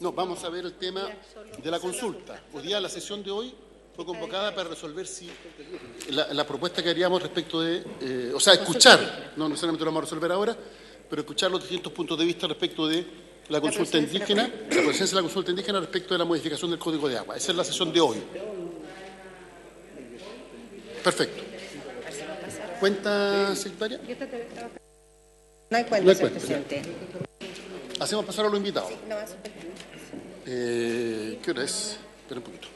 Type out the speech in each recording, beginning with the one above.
No, vamos a ver el tema de la consulta. Hoy día la sesión de hoy fue convocada para resolver si la propuesta que haríamos respecto de, escuchar, no necesariamente lo vamos a resolver ahora, pero escuchar los distintos puntos de vista respecto de la consulta indígena, la presencia de la consulta indígena respecto de la modificación del Código de Agua. Esa es la sesión de hoy. Perfecto. ¿Cuenta, secretaria? No hay cuenta, señor presidente. Hacemos pasar a los invitados. Sí, no va a ser. ¿Qué hora es? Espera un poquito.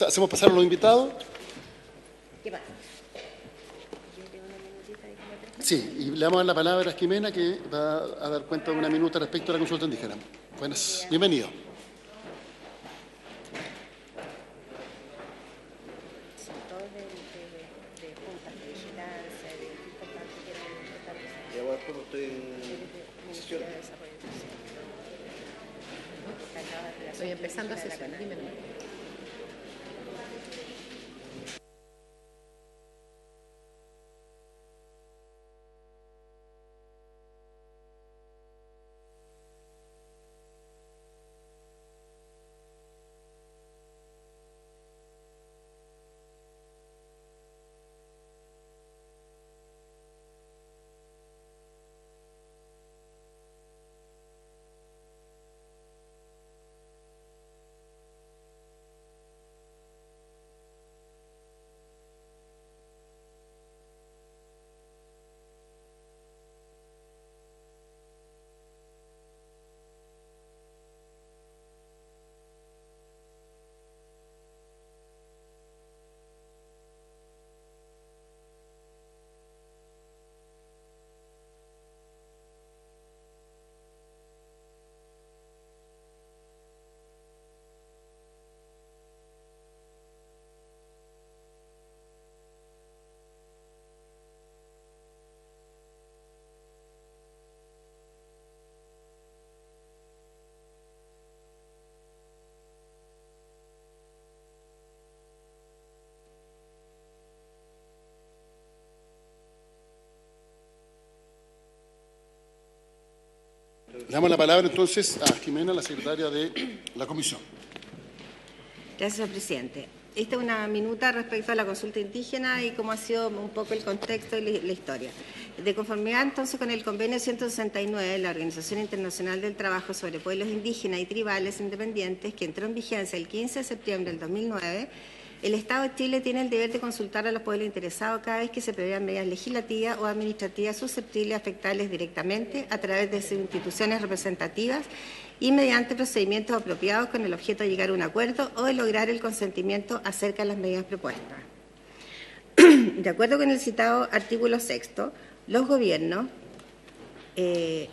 Hacemos pasar a los invitados. ¿Qué pasa? Sí, y le damos la palabra a Jimena, que va a dar cuenta de una minuta respecto a la consulta indígena. Buenas, bienvenido. Son todos de juntas de vigilancia, de importantes que eran Y ahora como estoy en sesión. Estoy empezando a sesionar. Le damos la palabra entonces a Jimena, la secretaria de la comisión. Gracias, señor presidente. Esta es una minuta respecto a la consulta indígena y cómo ha sido un poco el contexto y la historia. De conformidad entonces con el convenio 169 de la Organización Internacional del Trabajo sobre Pueblos Indígenas y Tribales Independientes, que entró en vigencia el 15 de septiembre del 2009, el Estado de Chile tiene el deber de consultar a los pueblos interesados cada vez que se prevean medidas legislativas o administrativas susceptibles de afectarles directamente a través de sus instituciones representativas y mediante procedimientos apropiados con el objeto de llegar a un acuerdo o de lograr el consentimiento acerca de las medidas propuestas. De acuerdo con el citado artículo 6, los gobiernos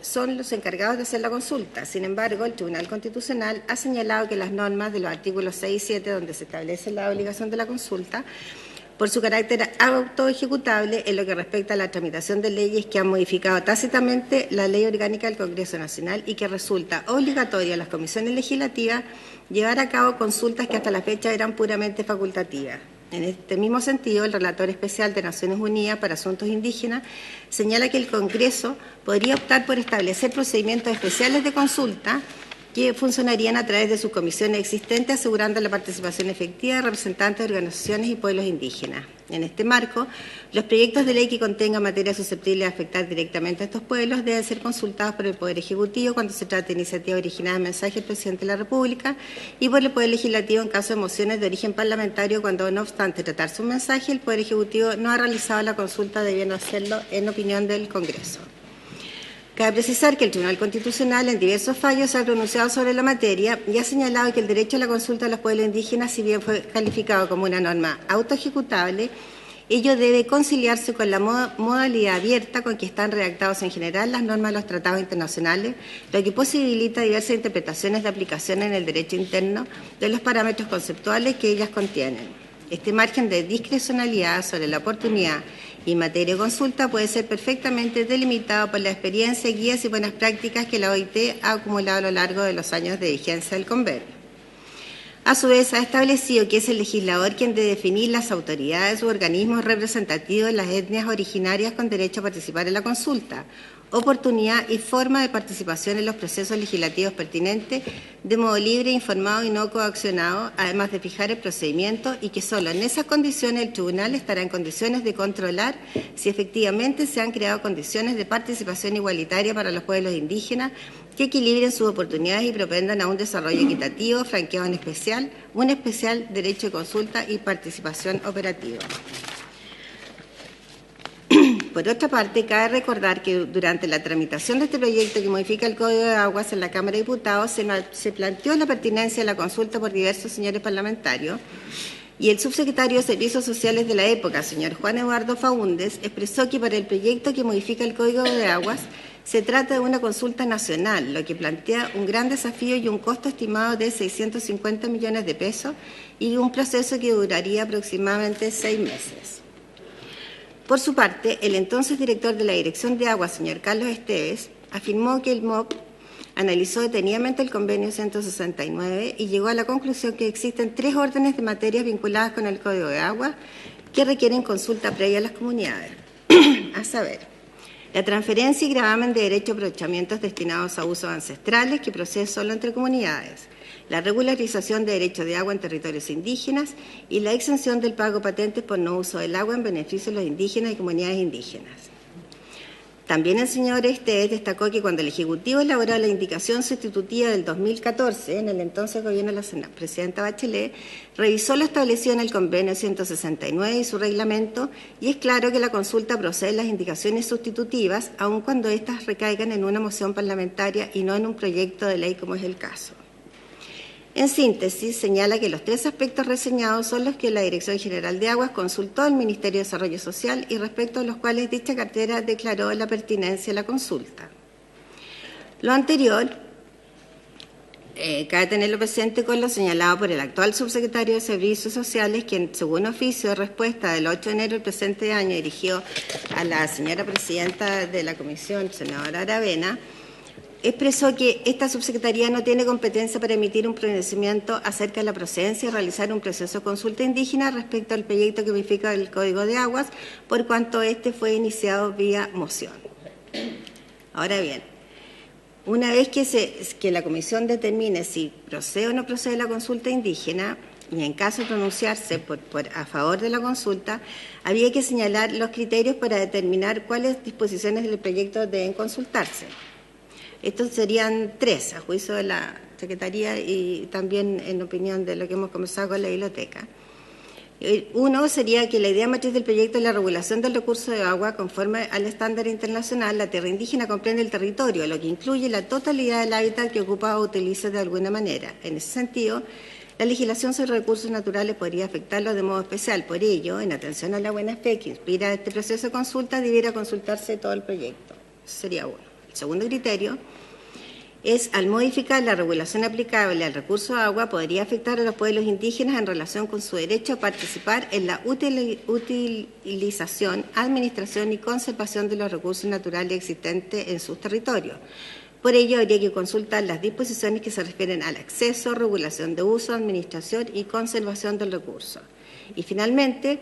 son los encargados de hacer la consulta. Sin embargo, el Tribunal Constitucional ha señalado que las normas de los artículos 6 y 7, donde se establece la obligación de la consulta, por su carácter autoejecutable en lo que respecta a la tramitación de leyes que han modificado tácitamente la Ley Orgánica del Congreso Nacional y que resulta obligatoria a las comisiones legislativas llevar a cabo consultas que hasta la fecha eran puramente facultativas. En este mismo sentido, el relator especial de Naciones Unidas para Asuntos Indígenas señala que el Congreso podría optar por establecer procedimientos especiales de consulta que funcionarían a través de sus comisiones existentes, asegurando la participación efectiva de representantes de organizaciones y pueblos indígenas. En este marco, los proyectos de ley que contengan materia susceptible de afectar directamente a estos pueblos deben ser consultados por el Poder Ejecutivo cuando se trate de iniciativa originada en mensaje del Presidente de la República y por el Poder Legislativo en caso de mociones de origen parlamentario cuando, no obstante tratarse un mensaje, el Poder Ejecutivo no ha realizado la consulta debiendo hacerlo en opinión del Congreso. Cabe precisar que el Tribunal Constitucional en diversos fallos se ha pronunciado sobre la materia y ha señalado que el derecho a la consulta de los pueblos indígenas, si bien fue calificado como una norma autoejecutable, ello debe conciliarse con la modalidad abierta con que están redactados en general las normas de los tratados internacionales, lo que posibilita diversas interpretaciones de aplicación en el derecho interno de los parámetros conceptuales que ellas contienen. Este margen de discrecionalidad sobre la oportunidad y materia de consulta puede ser perfectamente delimitado por la experiencia, guías y buenas prácticas que la OIT ha acumulado a lo largo de los años de vigencia del convenio. A su vez, ha establecido que es el legislador quien debe definir las autoridades u organismos representativos de las etnias originarias con derecho a participar en la consulta, oportunidad y forma de participación en los procesos legislativos pertinentes de modo libre, informado y no coaccionado, además de fijar el procedimiento y que solo en esas condiciones el tribunal estará en condiciones de controlar si efectivamente se han creado condiciones de participación igualitaria para los pueblos indígenas que equilibren sus oportunidades y propendan a un desarrollo equitativo, franqueado en especial, un especial derecho de consulta y participación operativa. Por otra parte, cabe recordar que durante la tramitación de este proyecto que modifica el Código de Aguas en la Cámara de Diputados se planteó la pertinencia de la consulta por diversos señores parlamentarios y el subsecretario de Servicios Sociales de la época, señor Juan Eduardo Faúndez, expresó que para el proyecto que modifica el Código de Aguas se trata de una consulta nacional, lo que plantea un gran desafío y un costo estimado de 650 millones de pesos y un proceso que duraría aproximadamente 6 meses. Por su parte, el entonces director de la Dirección de Aguas, señor Carlos Esteves, afirmó que el MOP analizó detenidamente el convenio 169 y llegó a la conclusión que existen 3 órdenes de materias vinculadas con el Código de Aguas que requieren consulta previa a las comunidades, a saber, la transferencia y gravamen de derecho a aprovechamientos destinados a usos ancestrales que procede solo entre comunidades, la regularización de derechos de agua en territorios indígenas y la exención del pago de patentes por no uso del agua en beneficio de los indígenas y comunidades indígenas. También el señor Esteves destacó que cuando el Ejecutivo elaboró la indicación sustitutiva del 2014, en el entonces gobierno de la presidenta Bachelet, revisó lo establecido en el convenio 169 y su reglamento, y es claro que la consulta procede de las indicaciones sustitutivas, aun cuando éstas recaigan en una moción parlamentaria y no en un proyecto de ley como es el caso. En síntesis, señala que los 3 aspectos reseñados son los que la Dirección General de Aguas consultó al Ministerio de Desarrollo Social y respecto a los cuales dicha cartera declaró la pertinencia de la consulta. Lo anterior, cabe tenerlo presente con lo señalado por el actual subsecretario de Servicios Sociales, quien, según oficio de respuesta del 8 de enero del presente año, dirigió a la señora presidenta de la Comisión, senadora Aravena, expresó que esta subsecretaría no tiene competencia para emitir un pronunciamiento acerca de la procedencia y realizar un proceso de consulta indígena respecto al proyecto que modifica el Código de Aguas, por cuanto este fue iniciado vía moción. Ahora bien, una vez que la comisión determine si procede o no procede la consulta indígena, y en caso de pronunciarse a favor de la consulta, había que señalar los criterios para determinar cuáles disposiciones del proyecto deben consultarse. Estos serían 3, a juicio de la Secretaría y también en opinión de lo que hemos conversado con la biblioteca. Uno sería que la idea matriz del proyecto es la regulación del recurso de agua conforme al estándar internacional. La tierra indígena comprende el territorio, lo que incluye la totalidad del hábitat que ocupa o utiliza de alguna manera. En ese sentido, la legislación sobre recursos naturales podría afectarlos de modo especial. Por ello, en atención a la buena fe que inspira este proceso de consulta, debiera consultarse todo el proyecto. Eso sería uno. El segundo criterio es, al modificar la regulación aplicable al recurso de agua, podría afectar a los pueblos indígenas en relación con su derecho a participar en la utilización, administración y conservación de los recursos naturales existentes en sus territorios. Por ello, habría que consultar las disposiciones que se refieren al acceso, regulación de uso, administración y conservación del recurso. Y finalmente,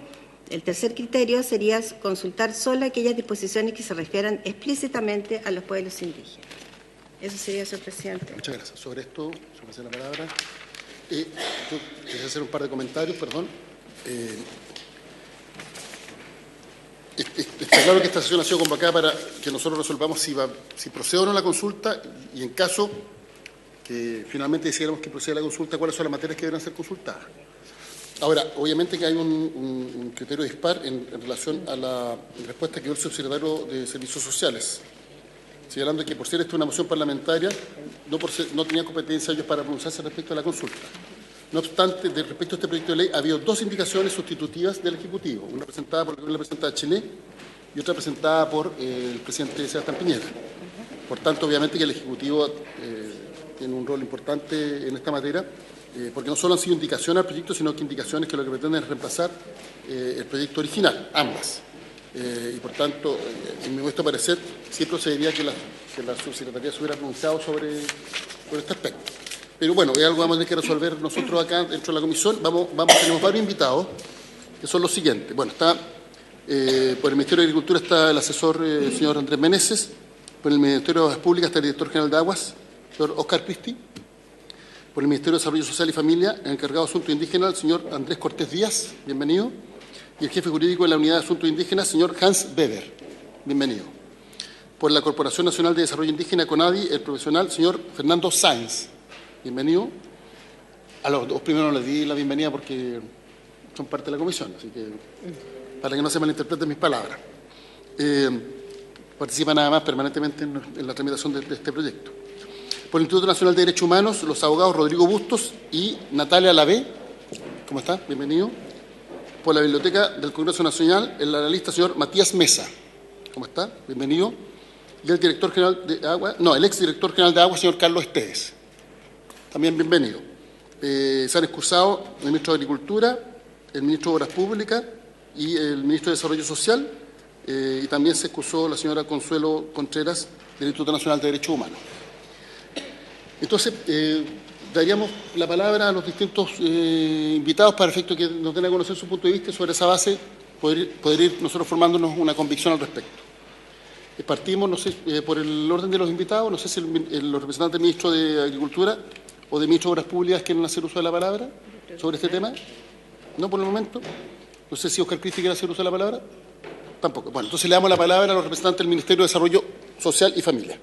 el tercer criterio sería consultar solo aquellas disposiciones que se refieran explícitamente a los pueblos indígenas. Eso sería, señor presidente. Muchas gracias. Sobre esto, se me hace la palabra. Yo quería hacer un par de comentarios, perdón. Está claro que esta sesión ha sido convocada para que nosotros resolvamos si procede o no la consulta y, en caso que finalmente decidiéramos que proceda la consulta, cuáles son las materias que deben ser consultadas. Ahora, obviamente que hay un criterio dispar en relación a la respuesta que dio el subsecretario de Servicios Sociales, señalando que por ser esta una moción parlamentaria, no tenía competencia ellos para pronunciarse respecto a la consulta. No obstante, respecto a este proyecto de ley, ha habido 2 indicaciones sustitutivas del Ejecutivo, una presentada por la presidenta Bachelet y otra presentada por el presidente Sebastián Piñera. Por tanto, obviamente que el Ejecutivo tiene un rol importante en esta materia, porque no solo han sido indicaciones al proyecto, sino que indicaciones que lo que pretenden es reemplazar el proyecto original, ambas. y por tanto, en mi modesto parecer, sí procedería que la subsecretaría se hubiera pronunciado sobre este aspecto. Pero bueno, es algo que vamos a tener que resolver nosotros acá dentro de la comisión. Tenemos varios invitados, que son los siguientes. Bueno, está por el Ministerio de Agricultura está el asesor señor Andrés Meneses, por el Ministerio de Obras Públicas está el director general de Aguas, señor Oscar Cristi, por el Ministerio de Desarrollo Social y Familia, el encargado de Asuntos Indígenas, el señor Andrés Cortés Díaz, bienvenido, y el jefe jurídico de la Unidad de Asuntos Indígenas, señor Hans Weber, bienvenido. Por la Corporación Nacional de Desarrollo Indígena, CONADI, el profesional, señor Fernando Sáenz, bienvenido. A los dos primeros les di la bienvenida porque son parte de la comisión, así que para que no se malinterpreten mis palabras. Participan además permanentemente en la tramitación de este proyecto. Por el Instituto Nacional de Derechos Humanos, los abogados Rodrigo Bustos y Natalia Lavé. ¿Cómo está? Bienvenido. Por la Biblioteca del Congreso Nacional, el analista señor Matías Mesa. ¿Cómo está? Bienvenido. Y el director general de Agua, el exdirector general de Agua, señor Carlos Esteves. También bienvenido. Se han excusado el ministro de Agricultura, el ministro de Obras Públicas y el ministro de Desarrollo Social, y también se excusó la señora Consuelo Contreras del Instituto Nacional de Derechos Humanos. Entonces, daríamos la palabra a los distintos invitados para efecto que nos den a conocer su punto de vista y sobre esa base poder ir nosotros formándonos una convicción al respecto. Partimos, no sé, por el orden de los invitados, no sé si los representantes del ministro de Agricultura o del ministro de Obras Públicas quieren hacer uso de la palabra sobre este tema. No, por el momento. No sé si Oscar Cristi quiere hacer uso de la palabra. Tampoco. Bueno, entonces le damos la palabra a los representantes del Ministerio de Desarrollo Social y Familia.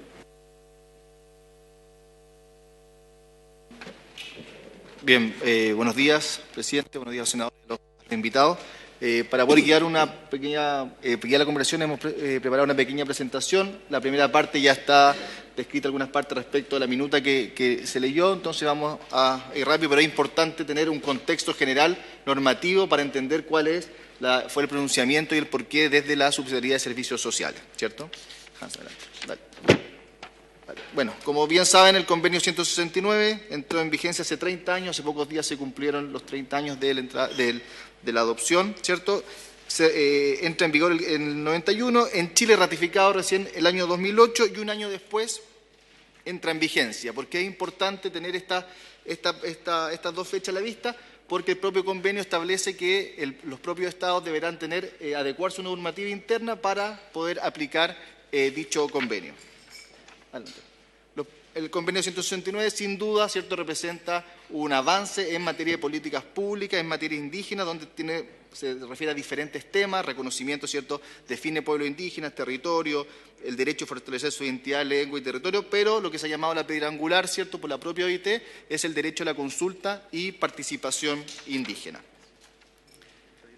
Bien, buenos días, presidente, buenos días, senadores, los invitados. Para poder guiar una pequeña la conversación, hemos preparado una pequeña presentación. La primera parte ya está descrita algunas partes respecto a la minuta que se leyó, entonces vamos a ir rápido, pero es importante tener un contexto general normativo para entender cuál fue el pronunciamiento y el porqué desde la Subsecretaría de Servicios Sociales, ¿cierto? Hans, adelante. Dale. Bueno, como bien saben, el convenio 169 entró en vigencia hace 30 años, hace pocos días se cumplieron los 30 años de la adopción, ¿cierto? Entra en vigor en el 91, en Chile ratificado recién el año 2008 y un año después entra en vigencia. ¿Por qué es importante tener estas dos fechas a la vista? Porque el propio convenio establece que los propios estados deberán adecuar su normativa interna para poder aplicar dicho convenio. Adelante. El convenio 169, sin duda, ¿cierto?, representa un avance en materia de políticas públicas, en materia indígena, donde se refiere a diferentes temas, reconocimiento, ¿cierto?, define pueblos indígenas, territorio, el derecho a fortalecer su identidad, lengua y territorio, pero lo que se ha llamado la piedra angular, ¿cierto?, por la propia OIT, es el derecho a la consulta y participación indígena.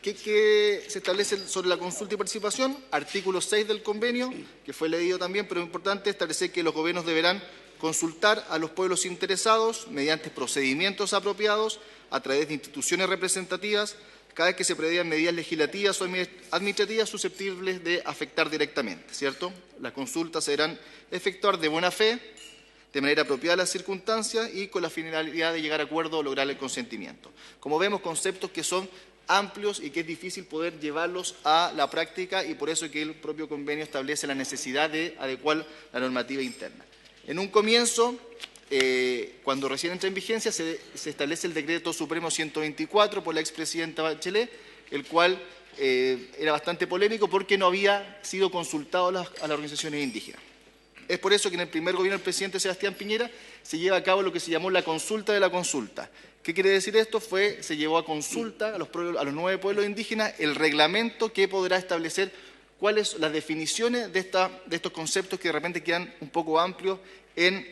¿Qué se establece sobre la consulta y participación? Artículo 6 del convenio, que fue leído también, pero es importante establecer que los gobiernos deberán consultar a los pueblos interesados mediante procedimientos apropiados a través de instituciones representativas cada vez que se prevean medidas legislativas o administrativas susceptibles de afectar directamente, ¿cierto? Las consultas se deberán efectuar de buena fe, de manera apropiada a las circunstancias y con la finalidad de llegar a acuerdo o lograr el consentimiento. Como vemos, conceptos que son amplios y que es difícil poder llevarlos a la práctica y por eso que el propio convenio establece la necesidad de adecuar la normativa interna. En un comienzo, cuando recién entra en vigencia, se establece el Decreto Supremo 124 por la expresidenta Bachelet, el cual era bastante polémico porque no había sido consultado a las organizaciones indígenas. Es por eso que en el primer gobierno del presidente Sebastián Piñera se lleva a cabo lo que se llamó la consulta de la consulta. ¿Qué quiere decir esto? Se llevó a consulta a los 9 pueblos indígenas el reglamento que podrá establecer cuáles son las definiciones de estos conceptos que de repente quedan un poco amplios en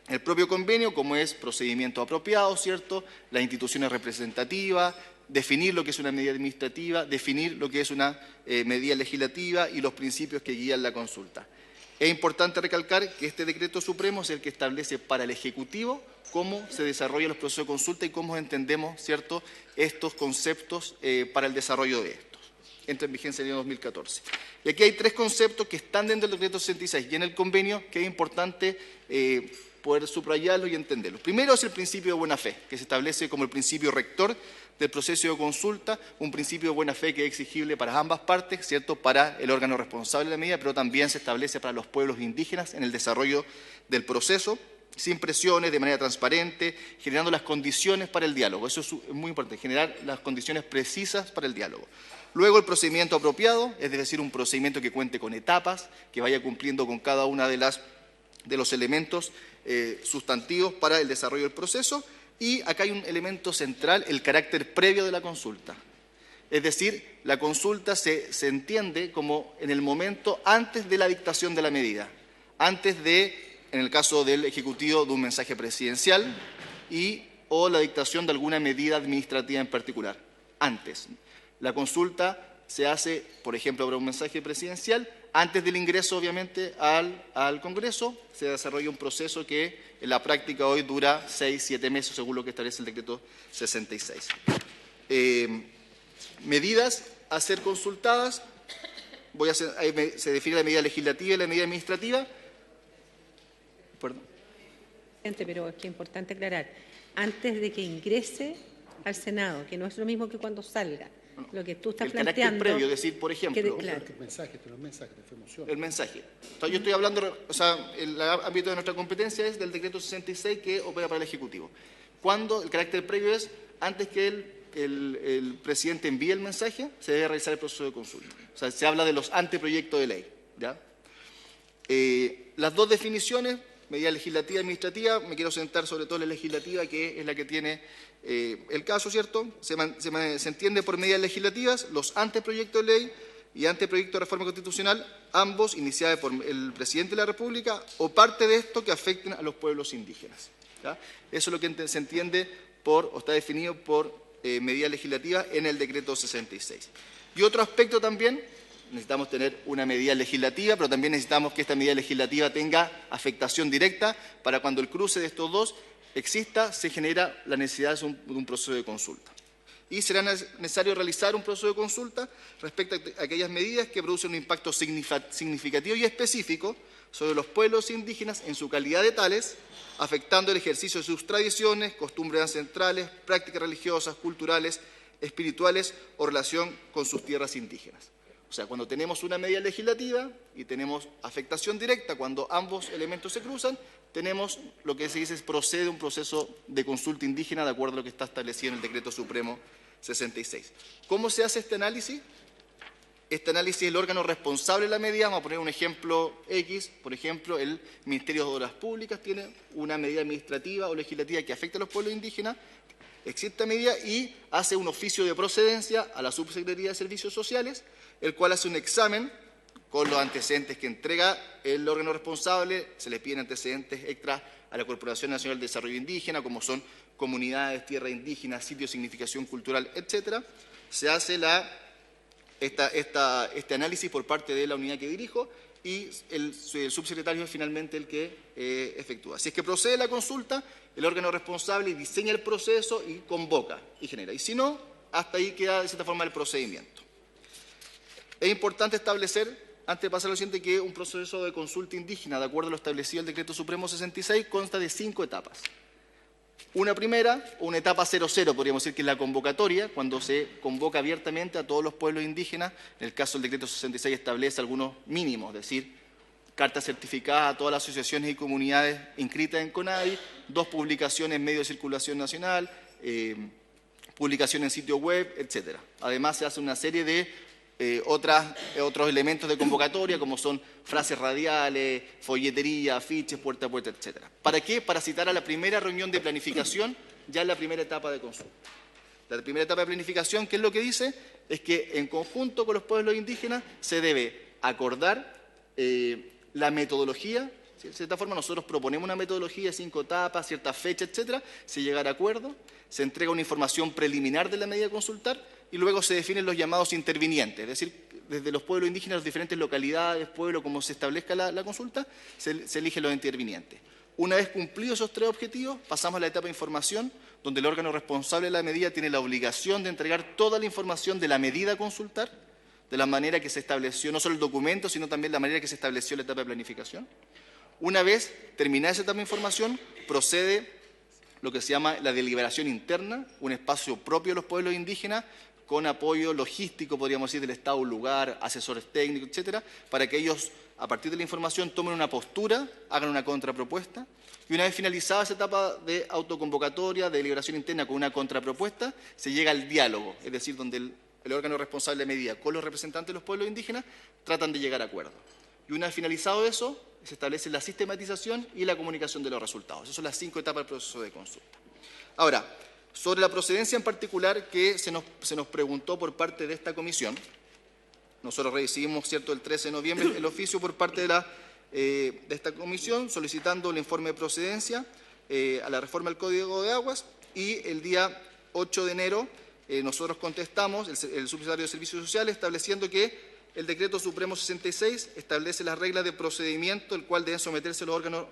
el propio convenio, como es procedimiento apropiado, ¿cierto?, las instituciones representativas, definir lo que es una medida administrativa, definir lo que es una medida legislativa y los principios que guían la consulta. Es importante recalcar que este decreto supremo es el que establece para el Ejecutivo cómo se desarrollan los procesos de consulta y cómo entendemos, ¿cierto?, estos conceptos para el desarrollo de estos. Entra en vigencia en el año 2014. Y aquí hay 3 conceptos que están dentro del decreto 66 y en el convenio que es importante poder subrayarlos y entenderlos. Primero es el principio de buena fe, que se establece como el principio rector del proceso de consulta, un principio de buena fe que es exigible para ambas partes, ¿cierto?, para el órgano responsable de la medida, pero también se establece para los pueblos indígenas en el desarrollo del proceso, sin presiones, de manera transparente, generando las condiciones para el diálogo. Eso es muy importante, generar las condiciones precisas para el diálogo. Luego el procedimiento apropiado, es decir, un procedimiento que cuente con etapas, que vaya cumpliendo con cada una de los elementos sustantivos para el desarrollo del proceso. Y acá hay un elemento central, el carácter previo de la consulta. Es decir, la consulta se entiende como en el momento antes de la dictación de la medida, antes de, en el caso del Ejecutivo, de un mensaje presidencial o la dictación de alguna medida administrativa en particular, antes. La consulta se hace, por ejemplo, para un mensaje presidencial, antes del ingreso, obviamente, al Congreso. Se desarrolla un proceso que en la práctica hoy dura 6-7 meses, según lo que establece el decreto 66. Medidas a ser consultadas. Se define la medida legislativa y la medida administrativa. Perdón. Pero es que es importante aclarar, antes de que ingrese al Senado, que no es lo mismo que cuando salga. Lo que tú estás planteando... El carácter previo, es decir, por ejemplo... Claro. El mensaje, pero el mensaje de emoción. El mensaje. Entonces, yo estoy hablando, o sea, el ámbito de nuestra competencia es del decreto 66 que opera para el Ejecutivo. Cuando el carácter previo es, antes que el presidente envíe el mensaje, se debe realizar el proceso de consulta. O sea, se habla de los anteproyectos de ley, ¿ya? Las dos definiciones, medida legislativa y administrativa, me quiero sentar sobre todo en la legislativa, que es la que tiene el caso, ¿cierto? Se entiende por medidas legislativas los anteproyectos de ley y anteproyecto de reforma constitucional, ambos iniciados por el presidente de la República o parte de esto que afecten a los pueblos indígenas, ¿ya? Eso es lo que se entiende o está definido por medida legislativa en el decreto 66. Y otro aspecto también, necesitamos tener una medida legislativa, pero también necesitamos que esta medida legislativa tenga afectación directa para cuando el cruce de estos dos exista, se genera la necesidad de un proceso de consulta. Y será necesario realizar un proceso de consulta respecto a aquellas medidas que producen un impacto significativo y específico sobre los pueblos indígenas en su calidad de tales, afectando el ejercicio de sus tradiciones, costumbres ancestrales, prácticas religiosas, culturales, espirituales o relación con sus tierras indígenas. O sea, cuando tenemos una medida legislativa y tenemos afectación directa, cuando ambos elementos se cruzan, tenemos lo que se dice procede un proceso de consulta indígena de acuerdo a lo que está establecido en el Decreto Supremo 66. ¿Cómo se hace este análisis? Este análisis es el órgano responsable de la medida. Vamos a poner un ejemplo X. Por ejemplo, el Ministerio de Obras Públicas tiene una medida administrativa o legislativa que afecta a los pueblos indígenas. Existe medida y hace un oficio de procedencia a la Subsecretaría de Servicios Sociales, el cual hace un examen con los antecedentes que entrega el órgano responsable. Se le piden antecedentes extra a la Corporación Nacional de Desarrollo Indígena, como son comunidades, tierra indígena, sitios de significación cultural, etcétera. Se hace este análisis por parte de la unidad que dirijo y el subsecretario es finalmente el que efectúa. Si es que procede la consulta, el órgano responsable diseña el proceso y convoca y genera. Y si no, hasta ahí queda de cierta forma el procedimiento. Es importante establecer, antes de pasar a lo siguiente, que un proceso de consulta indígena, de acuerdo a lo establecido en el Decreto Supremo 66, consta de 5 etapas. Una primera, una etapa 00, podríamos decir que es la convocatoria, cuando se convoca abiertamente a todos los pueblos indígenas. En el caso del Decreto 66 establece algunos mínimos, es decir, cartas certificadas a todas las asociaciones y comunidades inscritas en CONADI, 2 publicaciones en medios de circulación nacional, publicación en sitio web, etcétera. Además, se hace una serie de otros elementos de convocatoria, como son frases radiales, folletería, afiches, puerta a puerta, etcétera. ¿Para qué? Para citar a la primera reunión de planificación, ya en la primera etapa de consulta. La primera etapa de planificación, ¿qué es lo que dice? Es que en conjunto con los pueblos indígenas se debe acordar la metodología. De cierta forma, nosotros proponemos una metodología de 5 etapas, ciertas fechas, etcétera. Se llega a acuerdo, se entrega una información preliminar de la medida a consultar y luego se definen los llamados intervinientes. Es decir, desde los pueblos indígenas, las diferentes localidades, pueblos, como se establezca la consulta, se eligen los intervinientes. Una vez cumplidos esos 3 objetivos, pasamos a la etapa de información, donde el órgano responsable de la medida tiene la obligación de entregar toda la información de la medida a consultar, de la manera que se estableció, no solo el documento, sino también la manera que se estableció la etapa de planificación. Una vez terminada esa etapa de información, procede lo que se llama la deliberación interna, un espacio propio de los pueblos indígenas, con apoyo logístico, podríamos decir, del Estado, un lugar, asesores técnicos, etcétera, para que ellos, a partir de la información, tomen una postura, hagan una contrapropuesta, y una vez finalizada esa etapa de autoconvocatoria, de deliberación interna con una contrapropuesta, se llega al diálogo, es decir, donde el órgano responsable de medida con los representantes de los pueblos indígenas tratan de llegar a acuerdos. Y una vez finalizado eso, se establece la sistematización y la comunicación de los resultados. Esas son las 5 etapas del proceso de consulta. Ahora, sobre la procedencia en particular que se nos preguntó por parte de esta comisión, nosotros recibimos, ¿cierto?, el 13 de noviembre el oficio por parte de esta comisión solicitando el informe de procedencia a la reforma del Código de Aguas, y el día 8 de enero nosotros contestamos, el subsecretario de Servicios Sociales, estableciendo que el Decreto Supremo 66 establece las reglas de procedimiento, el cual deben someterse los órganos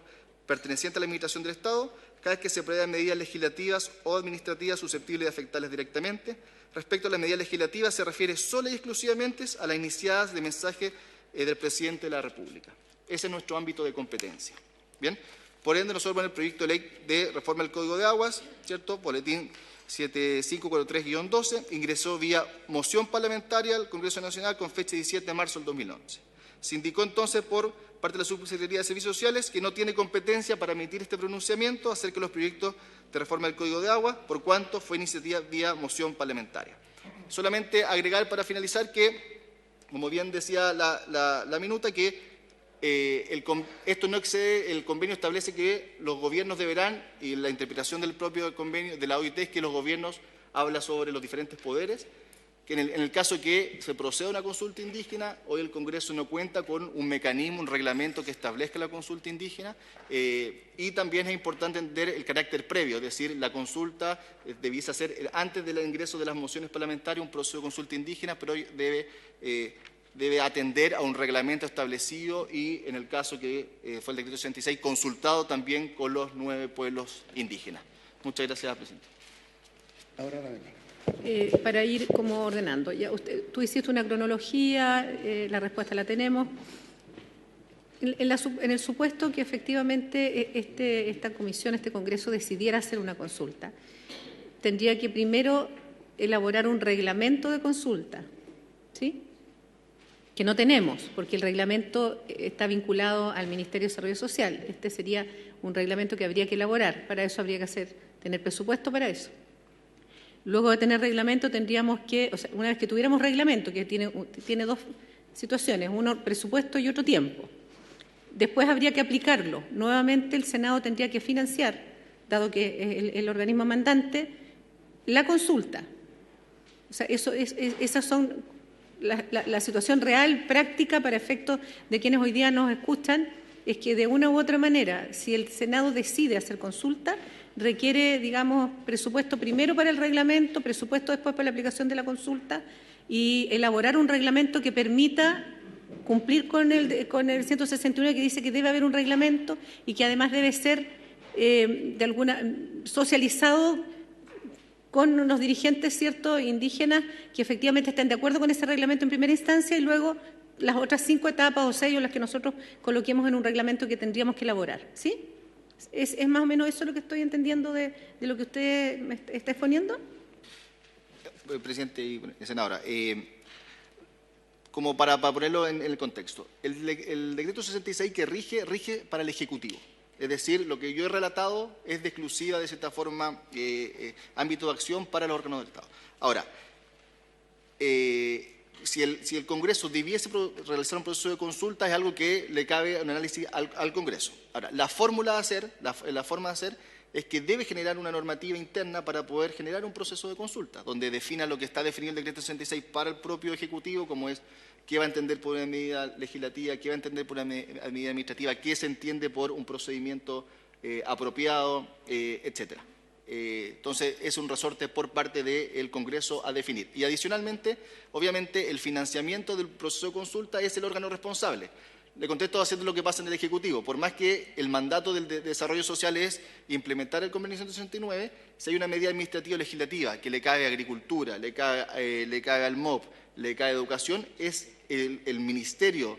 pertenecientes a la Administración del Estado cada vez que se prevean medidas legislativas o administrativas susceptibles de afectarles directamente. Respecto a las medidas legislativas, se refiere solo y exclusivamente a las iniciadas de mensaje del Presidente de la República. Ese es nuestro ámbito de competencia. Bien, por ende, nosotros en el proyecto de ley de reforma del Código de Aguas, ¿cierto?, boletín 7543-12, ingresó vía moción parlamentaria al Congreso Nacional con fecha 17 de marzo del 2011. Se indicó entonces por parte de la Subsecretaría de Servicios Sociales que no tiene competencia para emitir este pronunciamiento acerca de los proyectos de reforma del Código de Agua, por cuanto fue iniciativa vía moción parlamentaria. Solamente agregar para finalizar que, como bien decía la minuta, que esto no excede, el convenio establece que los gobiernos deberán, y la interpretación del propio convenio de la OIT es que los gobiernos habla sobre los diferentes poderes, que en el caso que se proceda a una consulta indígena, hoy el Congreso no cuenta con un mecanismo, un reglamento que establezca la consulta indígena, y también es importante entender el carácter previo, es decir, la consulta debiese hacer antes del ingreso de las mociones parlamentarias un proceso de consulta indígena, pero hoy debe atender a un reglamento establecido y, en el caso que fue el decreto 66, consultado también con los 9 pueblos indígenas. Muchas gracias, presidente. Ahora la verdad. Para ir como ordenando, ya tú hiciste una cronología, la respuesta la tenemos. En el supuesto que efectivamente esta comisión, este Congreso decidiera hacer una consulta, tendría que primero elaborar un reglamento de consulta, ¿sí?, que no tenemos, porque el reglamento está vinculado al Ministerio de Desarrollo Social. Este sería un reglamento que habría que elaborar. Para eso habría que tener presupuesto para eso. Luego de tener reglamento tendríamos que, o sea, una vez que tuviéramos reglamento, que tiene 2 situaciones, uno presupuesto y otro tiempo, después habría que aplicarlo. Nuevamente el Senado tendría que financiar, dado que es el organismo mandante, la consulta. O sea, esas son la situación real, práctica, para efectos de quienes hoy día nos escuchan, es que de una u otra manera, si el Senado decide hacer consulta, requiere, digamos, presupuesto primero para el reglamento, presupuesto después para la aplicación de la consulta, y elaborar un reglamento que permita cumplir con el 161, que dice que debe haber un reglamento y que además debe ser socializado con los dirigentes, ¿cierto?, indígenas que efectivamente estén de acuerdo con ese reglamento en primera instancia, y luego las otras 5 etapas o 6 o las que nosotros coloquemos en un reglamento que tendríamos que elaborar. ¿Sí? ¿Es más o menos eso lo que estoy entendiendo de lo que usted me está exponiendo? Presidente y senadora, como para ponerlo en el contexto, el decreto 66 que rige para el Ejecutivo. Es decir, lo que yo he relatado es de exclusiva, de cierta forma, ámbito de acción para los órganos del Estado. Ahora, si el Congreso debiese realizar un proceso de consulta, es algo que le cabe un análisis al Congreso. Ahora, la forma de hacer es que debe generar una normativa interna para poder generar un proceso de consulta, donde defina lo que está definido en el decreto 66 para el propio Ejecutivo, como es qué va a entender por una medida legislativa, qué va a entender por una medida administrativa, qué se entiende por un procedimiento apropiado, etcétera. Entonces, es un resorte por parte del Congreso a definir. Y adicionalmente, obviamente, el financiamiento del proceso de consulta es el órgano responsable. Le contesto haciendo lo que pasa en el Ejecutivo. Por más que el mandato del Desarrollo Social es implementar el Convenio 169, si hay una medida administrativa o legislativa que le cae a Agricultura, le cae al MOP, le cae a Educación, es el Ministerio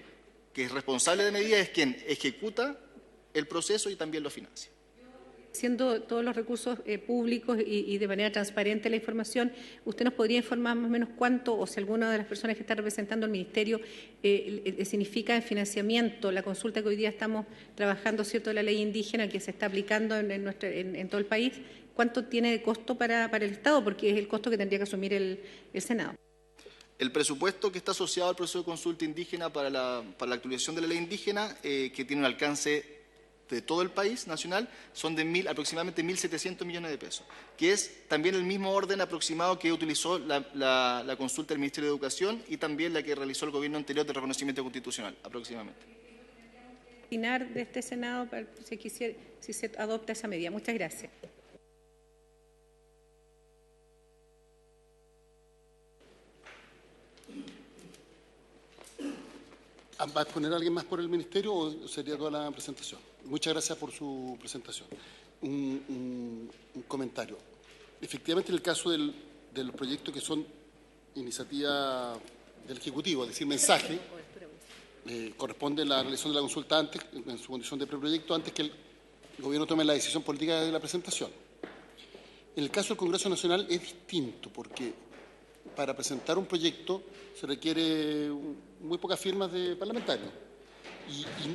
que es responsable de medida, es quien ejecuta el proceso y también lo financia. siendo todos los recursos públicos y de manera transparente la información, ¿usted nos podría informar más o menos cuánto, o si alguna de las personas que está representando al Ministerio significa en financiamiento la consulta que hoy día estamos trabajando, ¿cierto?, de la ley indígena que se está aplicando en todo el país? ¿Cuánto tiene de costo para el Estado? Porque es el costo que tendría que asumir el Senado. El presupuesto que está asociado al proceso de consulta indígena para la actualización de la ley indígena, que tiene un alcance de todo el país nacional, son de aproximadamente 1.700 millones de pesos, que es también el mismo orden aproximado que utilizó la consulta del Ministerio de Educación y también la que realizó el gobierno anterior de reconocimiento constitucional, aproximadamente. De este Senado, si se adopta esa medida. Muchas gracias. ¿Va a exponer alguien más por el Ministerio o sería toda la presentación? Muchas gracias por su presentación. Un comentario. Efectivamente, en el caso de los proyectos que son iniciativa del Ejecutivo, es decir, mensaje, corresponde la realización de la consulta antes, en su condición de preproyecto, antes que el Gobierno tome la decisión política de la presentación. En el caso del Congreso Nacional es distinto, porque para presentar un proyecto se requiere muy pocas firmas de parlamentarios.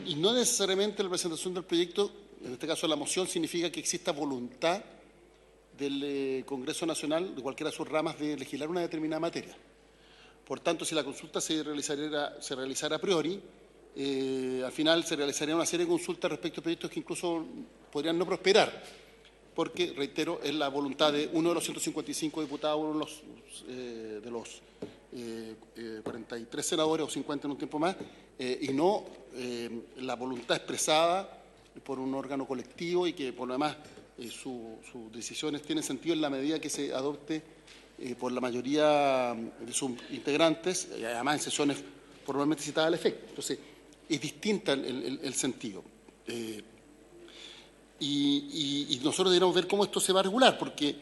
Y no necesariamente la presentación del proyecto, en este caso la moción, significa que exista voluntad del Congreso Nacional, de cualquiera de sus ramas, de legislar una determinada materia. Por tanto, si la consulta se realizara a priori, al final se realizaría una serie de consultas respecto a proyectos que incluso podrían no prosperar, porque, reitero, es la voluntad de uno de los 155 diputados, uno de los 43 senadores o 50 en un tiempo más, y no la voluntad expresada por un órgano colectivo y que, por lo demás, sus decisiones tienen sentido en la medida que se adopte por la mayoría de sus integrantes, y además en sesiones formalmente citadas al efecto. Entonces, es distinta el sentido. Y nosotros deberíamos ver cómo esto se va a regular, porque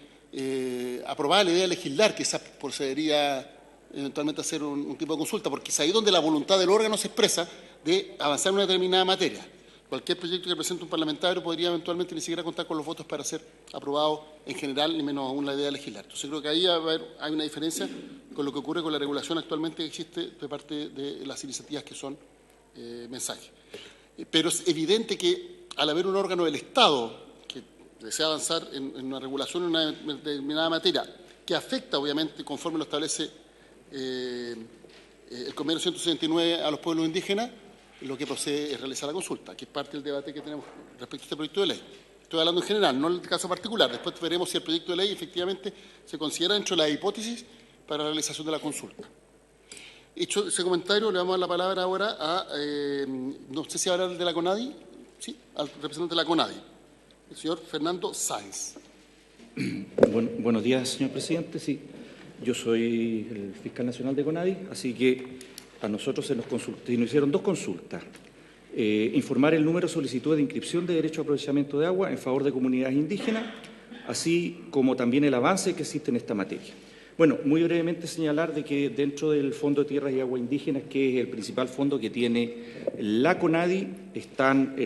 aprobada la idea de legislar, quizás procedería eventualmente a hacer un tipo de consulta, porque es ahí donde la voluntad del órgano se expresa de avanzar en una determinada materia. Cualquier proyecto que presente un parlamentario podría eventualmente ni siquiera contar con los votos para ser aprobado en general, ni menos aún la idea de legislar. Entonces creo que ahí hay una diferencia con lo que ocurre con la regulación actualmente que existe de parte de las iniciativas que son mensajes. Pero es evidente que al haber un órgano del Estado que desea avanzar en una regulación en una determinada materia, que afecta obviamente, conforme lo establece el Convenio 169 a los pueblos indígenas, lo que procede es realizar la consulta, que es parte del debate que tenemos respecto a este proyecto de ley. Estoy hablando en general, no en el caso particular. Después veremos si el proyecto de ley efectivamente se considera dentro de la hipótesis para la realización de la consulta. Hecho ese comentario, le vamos a dar la palabra ahora a, no sé si hablar de la CONADI, sí, al representante de la CONADI, el señor Fernando Sáenz. Buenos días, señor presidente. Sí, yo soy el fiscal nacional de CONADI, así que a nosotros se nos hicieron dos consultas. Informar el número de solicitudes de inscripción de derecho a aprovechamiento de agua en favor de comunidades indígenas, así como también el avance que existe en esta materia. Bueno, muy brevemente señalar de que dentro del Fondo de Tierras y Aguas Indígenas, que es el principal fondo que tiene la CONADI, están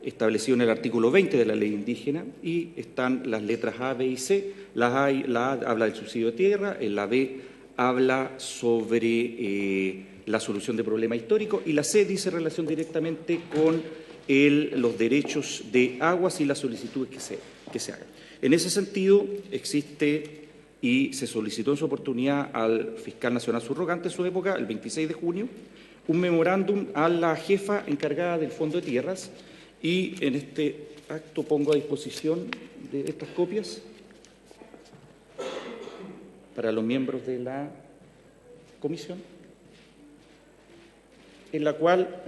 establecidos en el artículo 20 de la ley indígena y están las letras A, B y C. La A habla del subsidio de tierra, la B habla sobre la solución de problemas históricos y la C dice relación directamente con los derechos de aguas y las solicitudes que se hagan. En ese sentido, existe y se solicitó en su oportunidad al fiscal nacional subrogante en su época, el 26 de junio, un memorándum a la jefa encargada del Fondo de Tierras y en este acto pongo a disposición de estas copias para los miembros de la comisión, en la cual,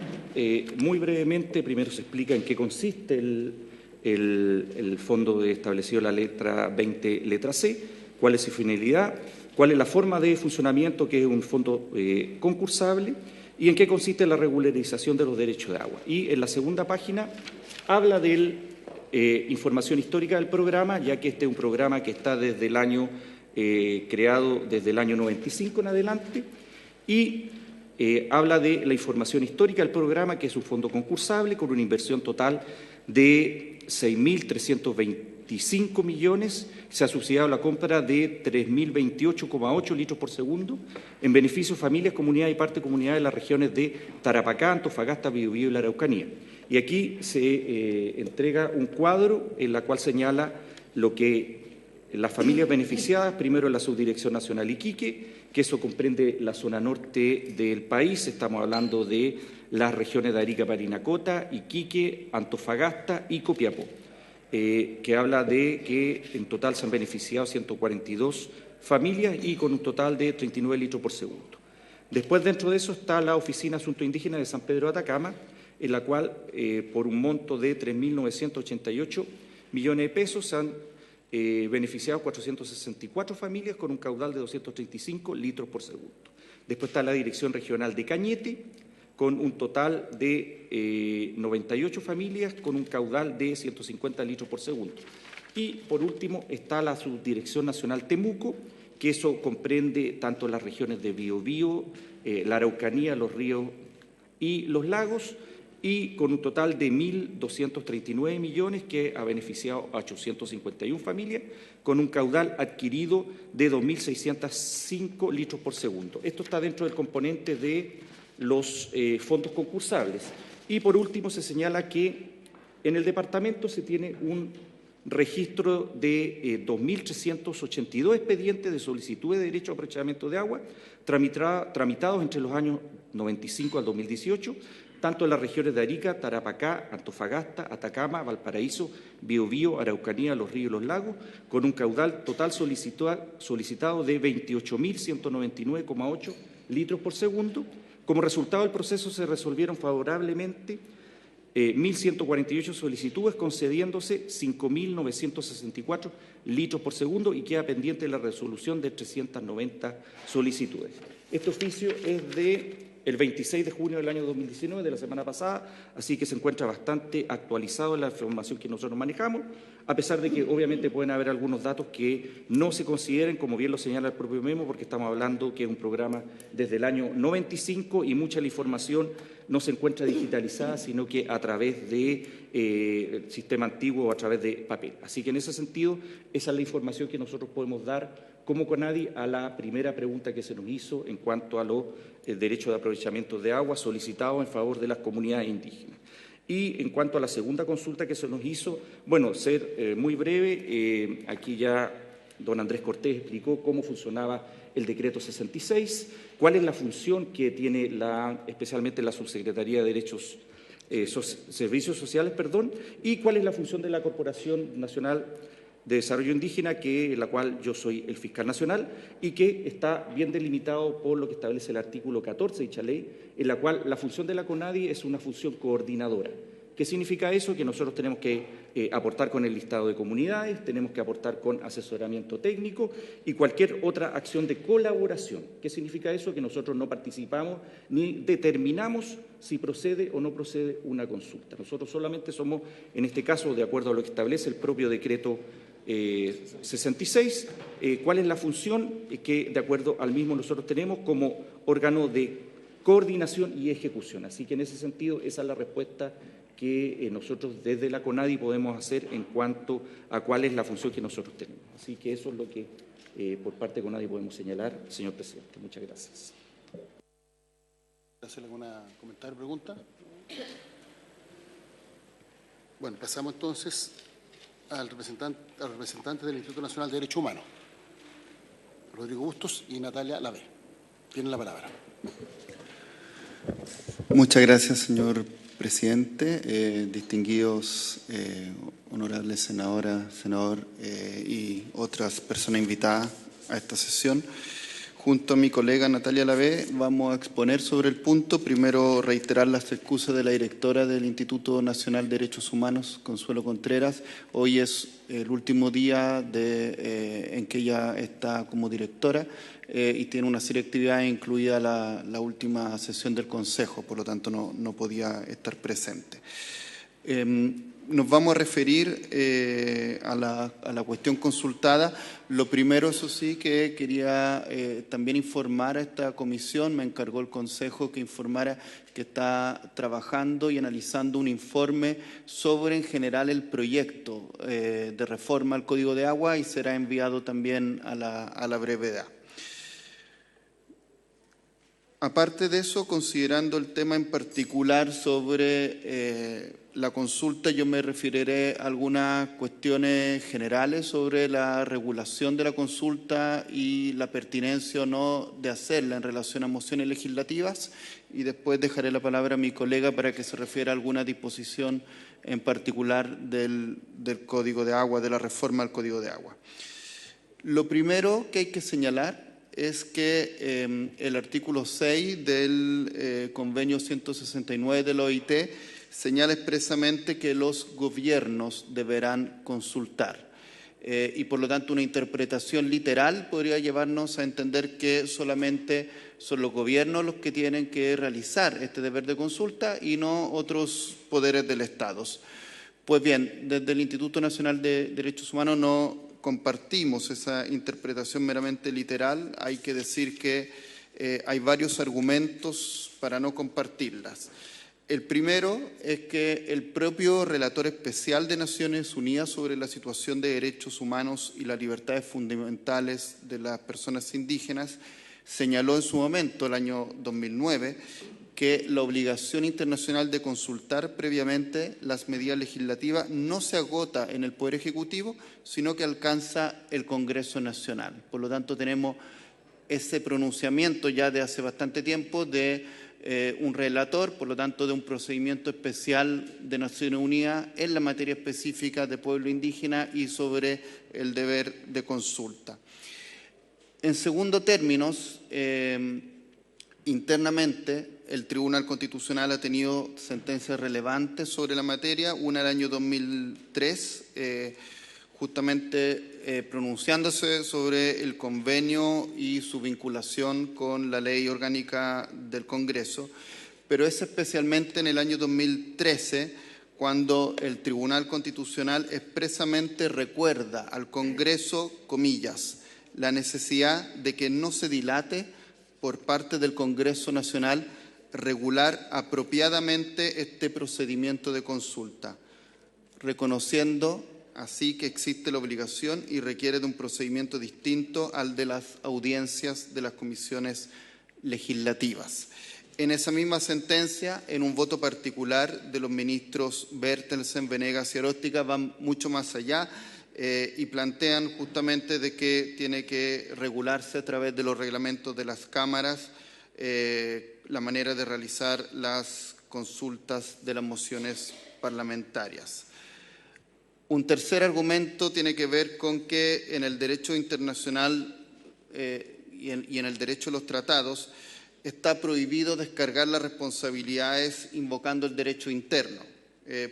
muy brevemente, primero se explica en qué consiste el fondo establecido en la letra 20, letra C, cuál es su finalidad, cuál es la forma de funcionamiento, que es un fondo concursable, y en qué consiste la regularización de los derechos de agua. Y en la segunda página habla de información histórica del programa, ya que este es un programa que está desde el año creado desde el año 95 en adelante, y habla de la información histórica del programa, que es un fondo concursable con una inversión total de 6.325 millones, se ha subsidiado la compra de 3.028,8 litros por segundo en beneficio de familias, comunidades y parte de comunidades de las regiones de Tarapacá, Antofagasta, Biobío y la Araucanía. Y aquí se entrega un cuadro en la cual señala lo que las familias beneficiadas, primero en la Subdirección Nacional Iquique, que eso comprende la zona norte del país, estamos hablando de las regiones de Arica, Parinacota, Iquique, Antofagasta y Copiapó, que habla de que en total se han beneficiado 142 familias y con un total de 39 litros por segundo. Después, dentro de eso, está la Oficina de Asuntos Indígenas de San Pedro de Atacama, en la cual, por un monto de 3.988 millones de pesos, se han beneficiado 464 familias con un caudal de 235 litros por segundo. Después está la Dirección Regional de Cañete, con un total de 98 familias con un caudal de 150 litros por segundo. Y, por último, está la Subdirección Nacional Temuco, que eso comprende tanto las regiones de Biobío, la Araucanía, los ríos y los lagos, y con un total de 1.239 millones que ha beneficiado a 851 familias con un caudal adquirido de 2.605 litros por segundo. Esto está dentro del componente de los fondos concursables. Y por último se señala que en el departamento se tiene un registro de 2.382 expedientes de solicitud de derecho a aprovechamiento de agua tramitados entre los años 95 al 2018, tanto en las regiones de Arica, Tarapacá, Antofagasta, Atacama, Valparaíso, Biobío, Araucanía, los ríos y los lagos, con un caudal total solicitado de 28.199,8 litros por segundo. Como resultado del proceso se resolvieron favorablemente 1.148 solicitudes, concediéndose 5.964 litros por segundo y queda pendiente la resolución de 390 solicitudes. Este oficio es de el 26 de junio del año 2019, de la semana pasada, así que se encuentra bastante actualizado en la información que nosotros manejamos, a pesar de que obviamente pueden haber algunos datos que no se consideren, como bien lo señala el propio memo, porque estamos hablando que es un programa desde el año 95 y mucha de la información no se encuentra digitalizada, sino que a través de sistema antiguo o a través de papel. Así que en ese sentido, esa es la información que nosotros podemos dar como CONADI a la primera pregunta que se nos hizo en cuanto a los derechos de aprovechamiento de agua solicitados en favor de las comunidades indígenas. Y en cuanto a la segunda consulta que se nos hizo, bueno, ser muy breve, aquí ya don Andrés Cortés explicó cómo funcionaba el decreto 66, cuál es la función que tiene especialmente la Subsecretaría de Servicios Sociales, y cuál es la función de la Corporación Nacional de Desarrollo Indígena, la cual yo soy el fiscal nacional y que está bien delimitado por lo que establece el artículo 14 de dicha ley, en la cual la función de la CONADI es una función coordinadora. ¿Qué significa eso? Que nosotros tenemos que aportar con el listado de comunidades, tenemos que aportar con asesoramiento técnico y cualquier otra acción de colaboración. ¿Qué significa eso? Que nosotros no participamos ni determinamos si procede o no procede una consulta. Nosotros solamente somos, en este caso, de acuerdo a lo que establece el propio decreto 66, cuál es la función que, de acuerdo al mismo, nosotros tenemos como órgano de coordinación y ejecución. Así que, en ese sentido, esa es la respuesta que nosotros desde la CONADI podemos hacer en cuanto a cuál es la función que nosotros tenemos. Así que eso es lo que por parte de CONADI podemos señalar, señor presidente. Muchas gracias. ¿Hacer alguna comentario o pregunta? Bueno, pasamos entonces al representante del Instituto Nacional de Derechos Humanos, Rodrigo Bustos y Natalia Lavé. Tienen la palabra. Muchas gracias, señor presidente, distinguidos honorables senadoras, senador y otras personas invitadas a esta sesión. Junto a mi colega Natalia Lavé vamos a exponer sobre el punto. Primero, reiterar las excusas de la directora del Instituto Nacional de Derechos Humanos, Consuelo Contreras. Hoy es el último día en que ella está como directora y tiene una serie de actividades, incluida la última sesión del Consejo, por lo tanto no podía estar presente. nos vamos a referir a la cuestión consultada. Lo primero, eso sí, que quería también informar a esta comisión, me encargó el Consejo que informara que está trabajando y analizando un informe sobre, en general, el proyecto de reforma al Código de Agua y será enviado también a la brevedad. Aparte de eso, considerando el tema en particular sobre la consulta, yo me referiré a algunas cuestiones generales sobre la regulación de la consulta y la pertinencia o no de hacerla en relación a mociones legislativas, y después dejaré la palabra a mi colega para que se refiera a alguna disposición en particular del Código de Agua, de la reforma al Código de Agua. Lo primero que hay que señalar es que el artículo 6 del convenio 169 de la OIT señala expresamente que los gobiernos deberán consultar. Y por lo tanto una interpretación literal podría llevarnos a entender que solamente son los gobiernos los que tienen que realizar este deber de consulta y no otros poderes del Estado. Pues bien, desde el Instituto Nacional de Derechos Humanos no compartimos esa interpretación meramente literal. Hay que decir que hay varios argumentos para no compartirlas. El primero es que el propio relator especial de Naciones Unidas sobre la situación de derechos humanos y las libertades fundamentales de las personas indígenas señaló en su momento, el año 2009, que la obligación internacional de consultar previamente las medidas legislativas no se agota en el Poder Ejecutivo, sino que alcanza el Congreso Nacional. Por lo tanto, tenemos ese pronunciamiento ya de hace bastante tiempo de un relator, por lo tanto, de un procedimiento especial de Naciones Unidas en la materia específica de pueblo indígena y sobre el deber de consulta. En segundo términos, internamente, el Tribunal Constitucional ha tenido sentencias relevantes sobre la materia, una el año 2003, justamente pronunciándose sobre el convenio y su vinculación con la ley orgánica del Congreso, pero es especialmente en el año 2013 cuando el Tribunal Constitucional expresamente recuerda al Congreso, comillas, la necesidad de que no se dilate por parte del Congreso Nacional regular apropiadamente este procedimiento de consulta, reconociendo así que existe la obligación y requiere de un procedimiento distinto al de las audiencias de las comisiones legislativas. En esa misma sentencia, en un voto particular de los ministros Bertelsen, Venegas y Aróstica, van mucho más allá y plantean justamente de que tiene que regularse a través de los reglamentos de las cámaras la manera de realizar las consultas de las mociones parlamentarias. Un tercer argumento tiene que ver con que en el derecho internacional y en el derecho de los tratados está prohibido descargar las responsabilidades invocando el derecho interno.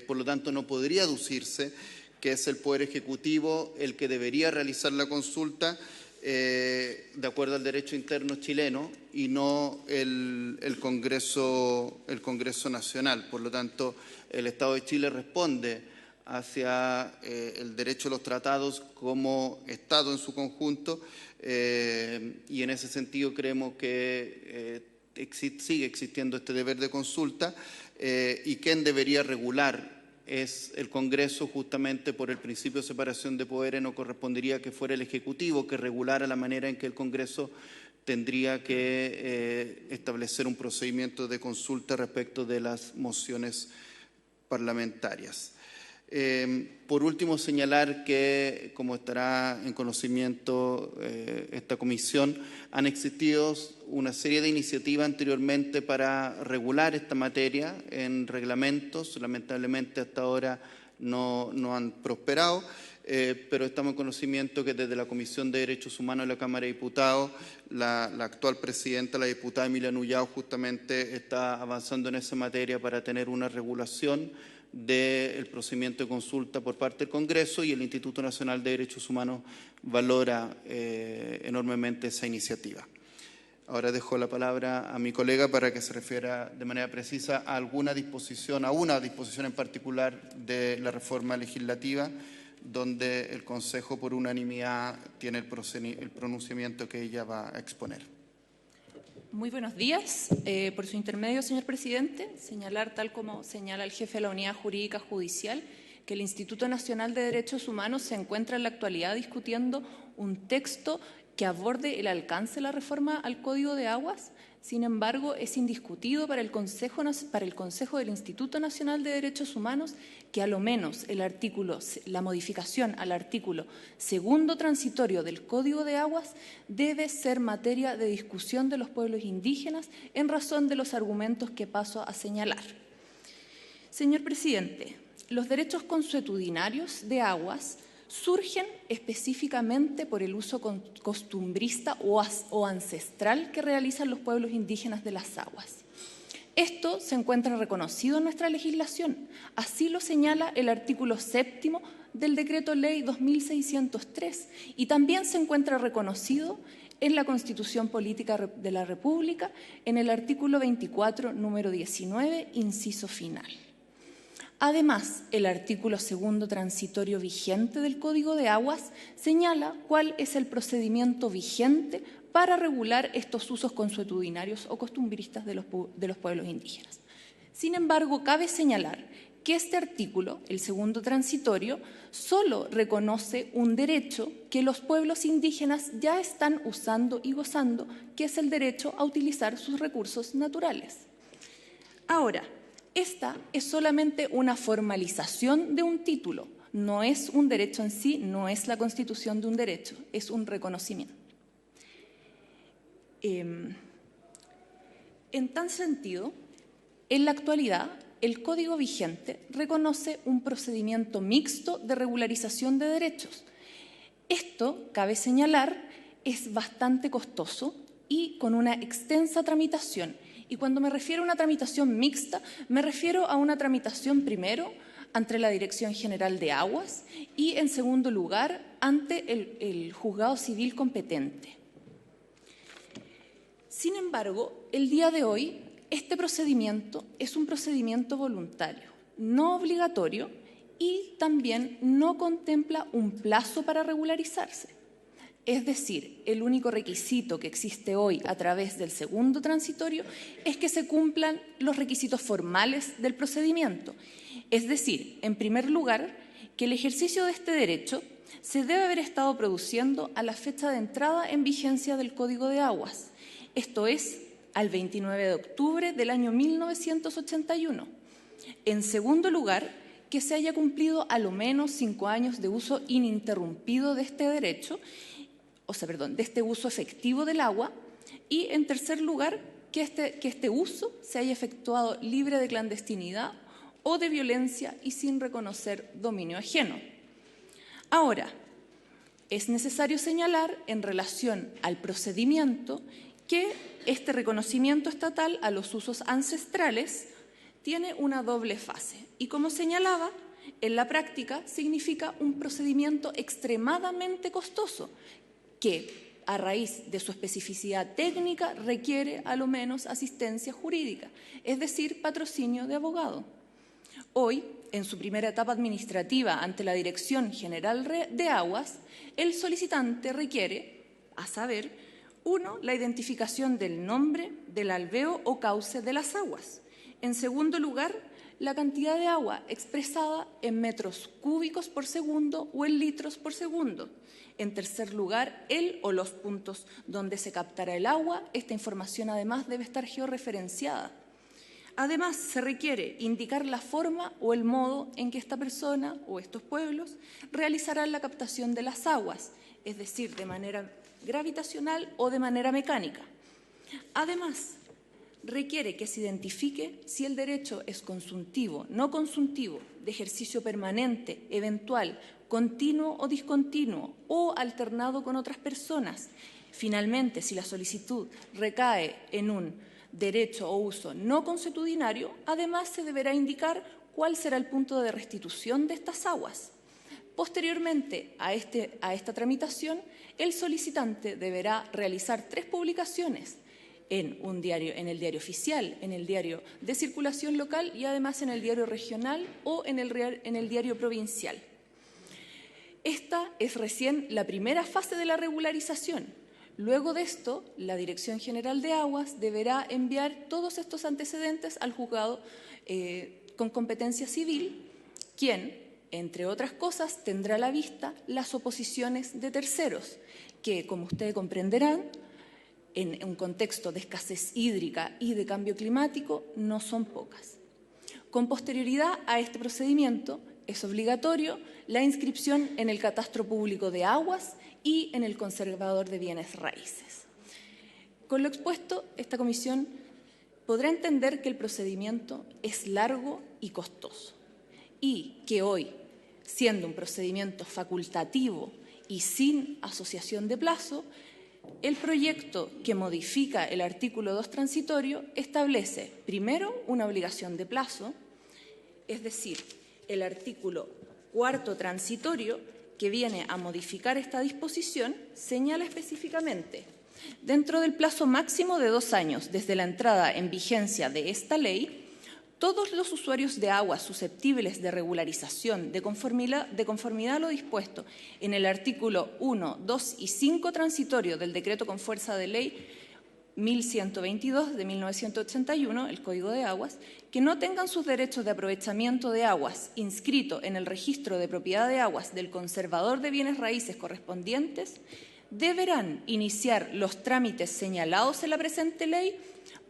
Por lo tanto, no podría aducirse que es el Poder Ejecutivo el que debería realizar la consulta de acuerdo al derecho interno chileno y no el Congreso Nacional. Por lo tanto, el Estado de Chile responde hacia el derecho de los tratados como Estado en su conjunto y en ese sentido creemos que sigue existiendo este deber de consulta y quien debería regular es el Congreso, justamente por el principio de separación de poderes. No correspondería que fuera el Ejecutivo que regulara la manera en que el Congreso tendría que establecer un procedimiento de consulta respecto de las mociones parlamentarias. Por último, señalar que, como estará en conocimiento esta comisión, han existido una serie de iniciativas anteriormente para regular esta materia en reglamentos. Lamentablemente, hasta ahora no han prosperado, pero estamos en conocimiento que desde la Comisión de Derechos Humanos de la Cámara de Diputados, la actual presidenta, la diputada Emilia Nullao, justamente está avanzando en esa materia para tener una regulación del procedimiento de consulta por parte del Congreso, y el Instituto Nacional de Derechos Humanos valora enormemente esa iniciativa. Ahora dejo la palabra a mi colega para que se refiera de manera precisa a alguna disposición, a una disposición en particular de la reforma legislativa, donde el Consejo por unanimidad tiene el pronunciamiento que ella va a exponer. Muy buenos días. Por su intermedio, señor presidente, señalar, tal como señala el jefe de la Unidad Jurídica Judicial, que el Instituto Nacional de Derechos Humanos se encuentra en la actualidad discutiendo un texto que aborde el alcance de la reforma al Código de Aguas. Sin embargo, es indiscutido para el Consejo del Instituto Nacional de Derechos Humanos que a lo menos la modificación al artículo segundo transitorio del Código de Aguas debe ser materia de discusión de los pueblos indígenas en razón de los argumentos que paso a señalar. Señor presidente, los derechos consuetudinarios de aguas surgen específicamente por el uso costumbrista o ancestral que realizan los pueblos indígenas de las aguas. Esto se encuentra reconocido en nuestra legislación, así lo señala el artículo 7º del Decreto Ley 2603 y también se encuentra reconocido en la Constitución Política de la República en el artículo 24, número 19, inciso final. Además, el artículo segundo transitorio vigente del Código de Aguas señala cuál es el procedimiento vigente para regular estos usos consuetudinarios o costumbristas de los pueblos indígenas. Sin embargo, cabe señalar que este artículo, el segundo transitorio, solo reconoce un derecho que los pueblos indígenas ya están usando y gozando, que es el derecho a utilizar sus recursos naturales. Ahora, esta es solamente una formalización de un título, no es un derecho en sí, no es la constitución de un derecho, es un reconocimiento. En tal sentido, en la actualidad, el Código vigente reconoce un procedimiento mixto de regularización de derechos. Esto, cabe señalar, es bastante costoso y con una extensa tramitación. Y cuando me refiero a una tramitación mixta, me refiero a una tramitación primero ante la Dirección General de Aguas y, en segundo lugar, ante el juzgado civil competente. Sin embargo, el día de hoy, este procedimiento es un procedimiento voluntario, no obligatorio y también no contempla un plazo para regularizarse. Es decir, el único requisito que existe hoy a través del segundo transitorio es que se cumplan los requisitos formales del procedimiento. Es decir, en primer lugar, que el ejercicio de este derecho se debe haber estado produciendo a la fecha de entrada en vigencia del Código de Aguas, esto es, al 29 de octubre del año 1981. En segundo lugar, que se haya cumplido a lo menos 5 años de uso ininterrumpido de este derecho, de este uso efectivo del agua, y en tercer lugar, que este uso se haya efectuado libre de clandestinidad o de violencia y sin reconocer dominio ajeno. Ahora, es necesario señalar en relación al procedimiento que este reconocimiento estatal a los usos ancestrales tiene una doble fase y, como señalaba, en la práctica significa un procedimiento extremadamente costoso que, a raíz de su especificidad técnica, requiere a lo menos asistencia jurídica, es decir, patrocinio de abogado. Hoy, en su primera etapa administrativa ante la Dirección General de Aguas, el solicitante requiere, a saber, 1, la identificación del nombre, del alveo o cauce de las aguas. En segundo lugar, la cantidad de agua expresada en metros cúbicos por segundo o en litros por segundo. En tercer lugar, el o los puntos donde se captará el agua. Esta información además debe estar georreferenciada. Además, se requiere indicar la forma o el modo en que esta persona o estos pueblos realizarán la captación de las aguas, es decir, de manera gravitacional o de manera mecánica. Además, requiere que se identifique si el derecho es consuntivo, no consuntivo, de ejercicio permanente, eventual, continuo o discontinuo, o alternado con otras personas. Finalmente, si la solicitud recae en un derecho o uso no consuetudinario, además se deberá indicar cuál será el punto de restitución de estas aguas. Posteriormente a esta tramitación, el solicitante deberá realizar 3 publicaciones en el diario oficial, en el diario de circulación local y además en el diario regional o en el diario provincial. Esta es recién la primera fase de la regularización. Luego de esto, la Dirección General de Aguas deberá enviar todos estos antecedentes al juzgado con competencia civil, quien, entre otras cosas, tendrá a la vista las oposiciones de terceros, que, como ustedes comprenderán, en un contexto de escasez hídrica y de cambio climático, no son pocas. Con posterioridad a este procedimiento, es obligatorio la inscripción en el Catastro Público de Aguas y en el Conservador de Bienes Raíces. Con lo expuesto, esta comisión podrá entender que el procedimiento es largo y costoso y que hoy, siendo un procedimiento facultativo y sin asociación de plazo, el proyecto que modifica el artículo 2 transitorio establece, primero, una obligación de plazo, es decir, el artículo 4 transitorio, que viene a modificar esta disposición, señala específicamente: dentro del plazo máximo de 2 años desde la entrada en vigencia de esta ley, todos los usuarios de aguas susceptibles de regularización de conformidad a lo dispuesto en el artículo 1, 2 y 5 transitorio del Decreto con fuerza de ley 1122 de 1981, el Código de Aguas, que no tengan sus derechos de aprovechamiento de aguas inscrito en el registro de propiedad de aguas del conservador de bienes raíces correspondientes, deberán iniciar los trámites señalados en la presente ley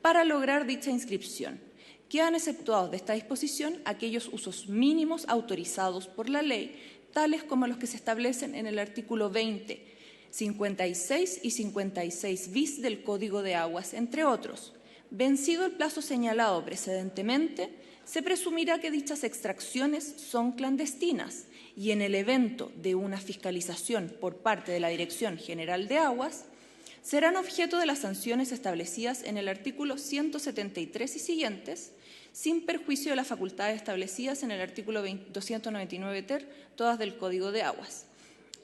para lograr dicha inscripción. Quedan exceptuados de esta disposición aquellos usos mínimos autorizados por la ley, tales como los que se establecen en el artículo 20, 56 y 56 bis del Código de Aguas, entre otros. Vencido el plazo señalado precedentemente, se presumirá que dichas extracciones son clandestinas y en el evento de una fiscalización por parte de la Dirección General de Aguas, serán objeto de las sanciones establecidas en el artículo 173 y siguientes, sin perjuicio de las facultades establecidas en el artículo 299 ter, todas del Código de Aguas.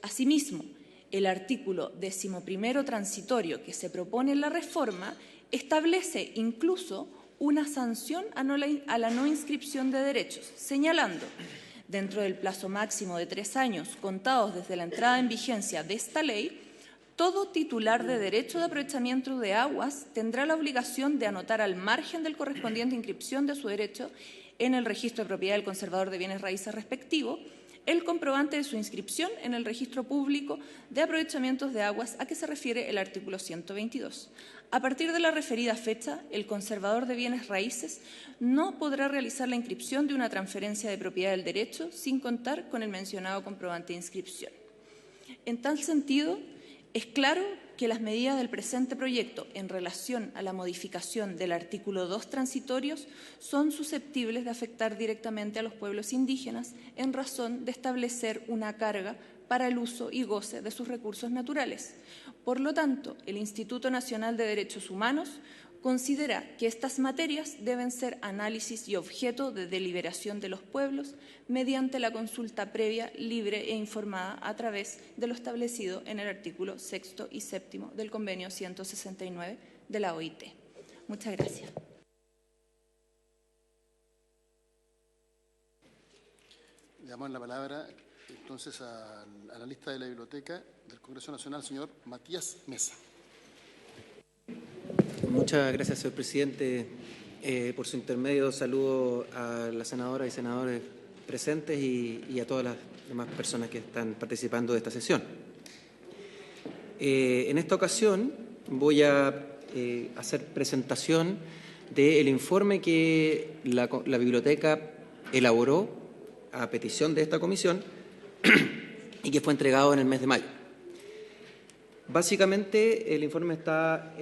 Asimismo, el artículo 11º transitorio que se propone en la reforma establece incluso una sanción a la no inscripción de derechos, señalando: dentro del plazo máximo de 3 años contados desde la entrada en vigencia de esta ley, todo titular de derecho de aprovechamiento de aguas tendrá la obligación de anotar al margen del correspondiente inscripción de su derecho en el registro de propiedad del conservador de bienes raíces respectivo el comprobante de su inscripción en el registro público de aprovechamientos de aguas a que se refiere el artículo 122. A partir de la referida fecha, el conservador de bienes raíces no podrá realizar la inscripción de una transferencia de propiedad del derecho sin contar con el mencionado comprobante de inscripción. En tal sentido, es claro que las medidas del presente proyecto en relación a la modificación del artículo 2 transitorios son susceptibles de afectar directamente a los pueblos indígenas en razón de establecer una carga para el uso y goce de sus recursos naturales. Por lo tanto, el Instituto Nacional de Derechos Humanos considera que estas materias deben ser análisis y objeto de deliberación de los pueblos mediante la consulta previa, libre e informada a través de lo establecido en el artículo 6 y 7 del Convenio 169 de la OIT. Muchas gracias. Le damos la palabra entonces al analista de la Biblioteca del Congreso Nacional, señor Matías Mesa. Muchas gracias, señor presidente. Por su intermedio, saludo a las senadoras y senadores presentes y a todas las demás personas que están participando de esta sesión. En esta ocasión voy a hacer presentación del informe que la Biblioteca elaboró a petición de esta comisión y que fue entregado en el mes de mayo. Básicamente, el informe está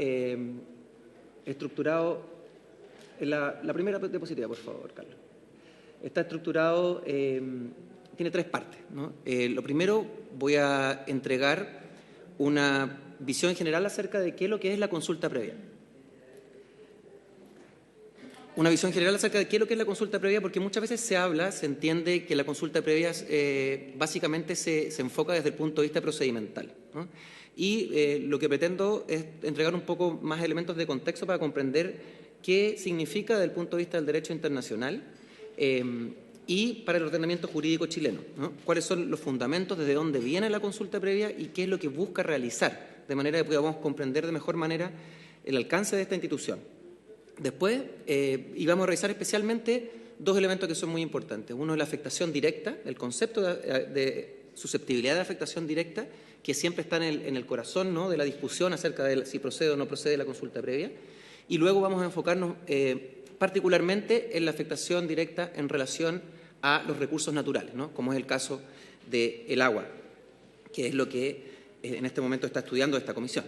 estructurado, la primera diapositiva, por favor, Carlos. Está estructurado, tiene 3 partes, ¿no? Lo primero, voy a entregar una visión general acerca de qué es lo que es la consulta previa. Una visión general acerca de qué es lo que es la consulta previa, porque muchas veces se entiende que la consulta previa básicamente se enfoca desde el punto de vista procedimental, ¿no? Y lo que pretendo es entregar un poco más elementos de contexto para comprender qué significa desde el punto de vista del derecho internacional y para el ordenamiento jurídico chileno, ¿no? Cuáles son los fundamentos, desde dónde viene la consulta previa y qué es lo que busca realizar, de manera que podamos comprender de mejor manera el alcance de esta institución. Después, íbamos a revisar especialmente dos elementos que son muy importantes. Uno es la afectación directa, el concepto de susceptibilidad de afectación directa, que siempre está en el corazón, ¿no?, de la discusión acerca de si procede o no procede la consulta previa. Y luego vamos a enfocarnos particularmente en la afectación directa en relación a los recursos naturales, ¿no?, como es el caso del agua, que es lo que en este momento está estudiando esta comisión.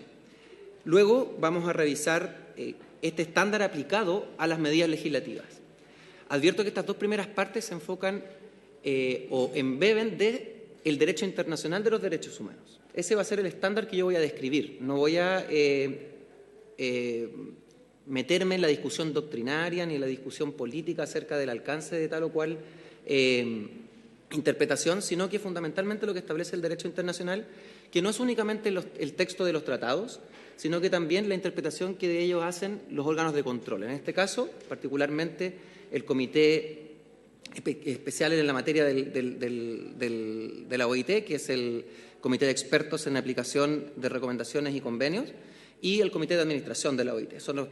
Luego vamos a revisar este estándar aplicado a las medidas legislativas. Advierto que estas dos primeras partes se enfocan o embeben del derecho internacional de los derechos humanos. Ese va a ser el estándar que yo voy a describir. No voy a meterme en la discusión doctrinaria ni en la discusión política acerca del alcance de tal o cual interpretación, sino que fundamentalmente lo que establece el derecho internacional, que no es únicamente el texto de los tratados, sino que también la interpretación que de ellos hacen los órganos de control. En este caso, particularmente, el Comité Especial en la materia de la OIT, que es el Comité de Expertos en Aplicación de Recomendaciones y Convenios, y el Comité de Administración de la OIT. Son los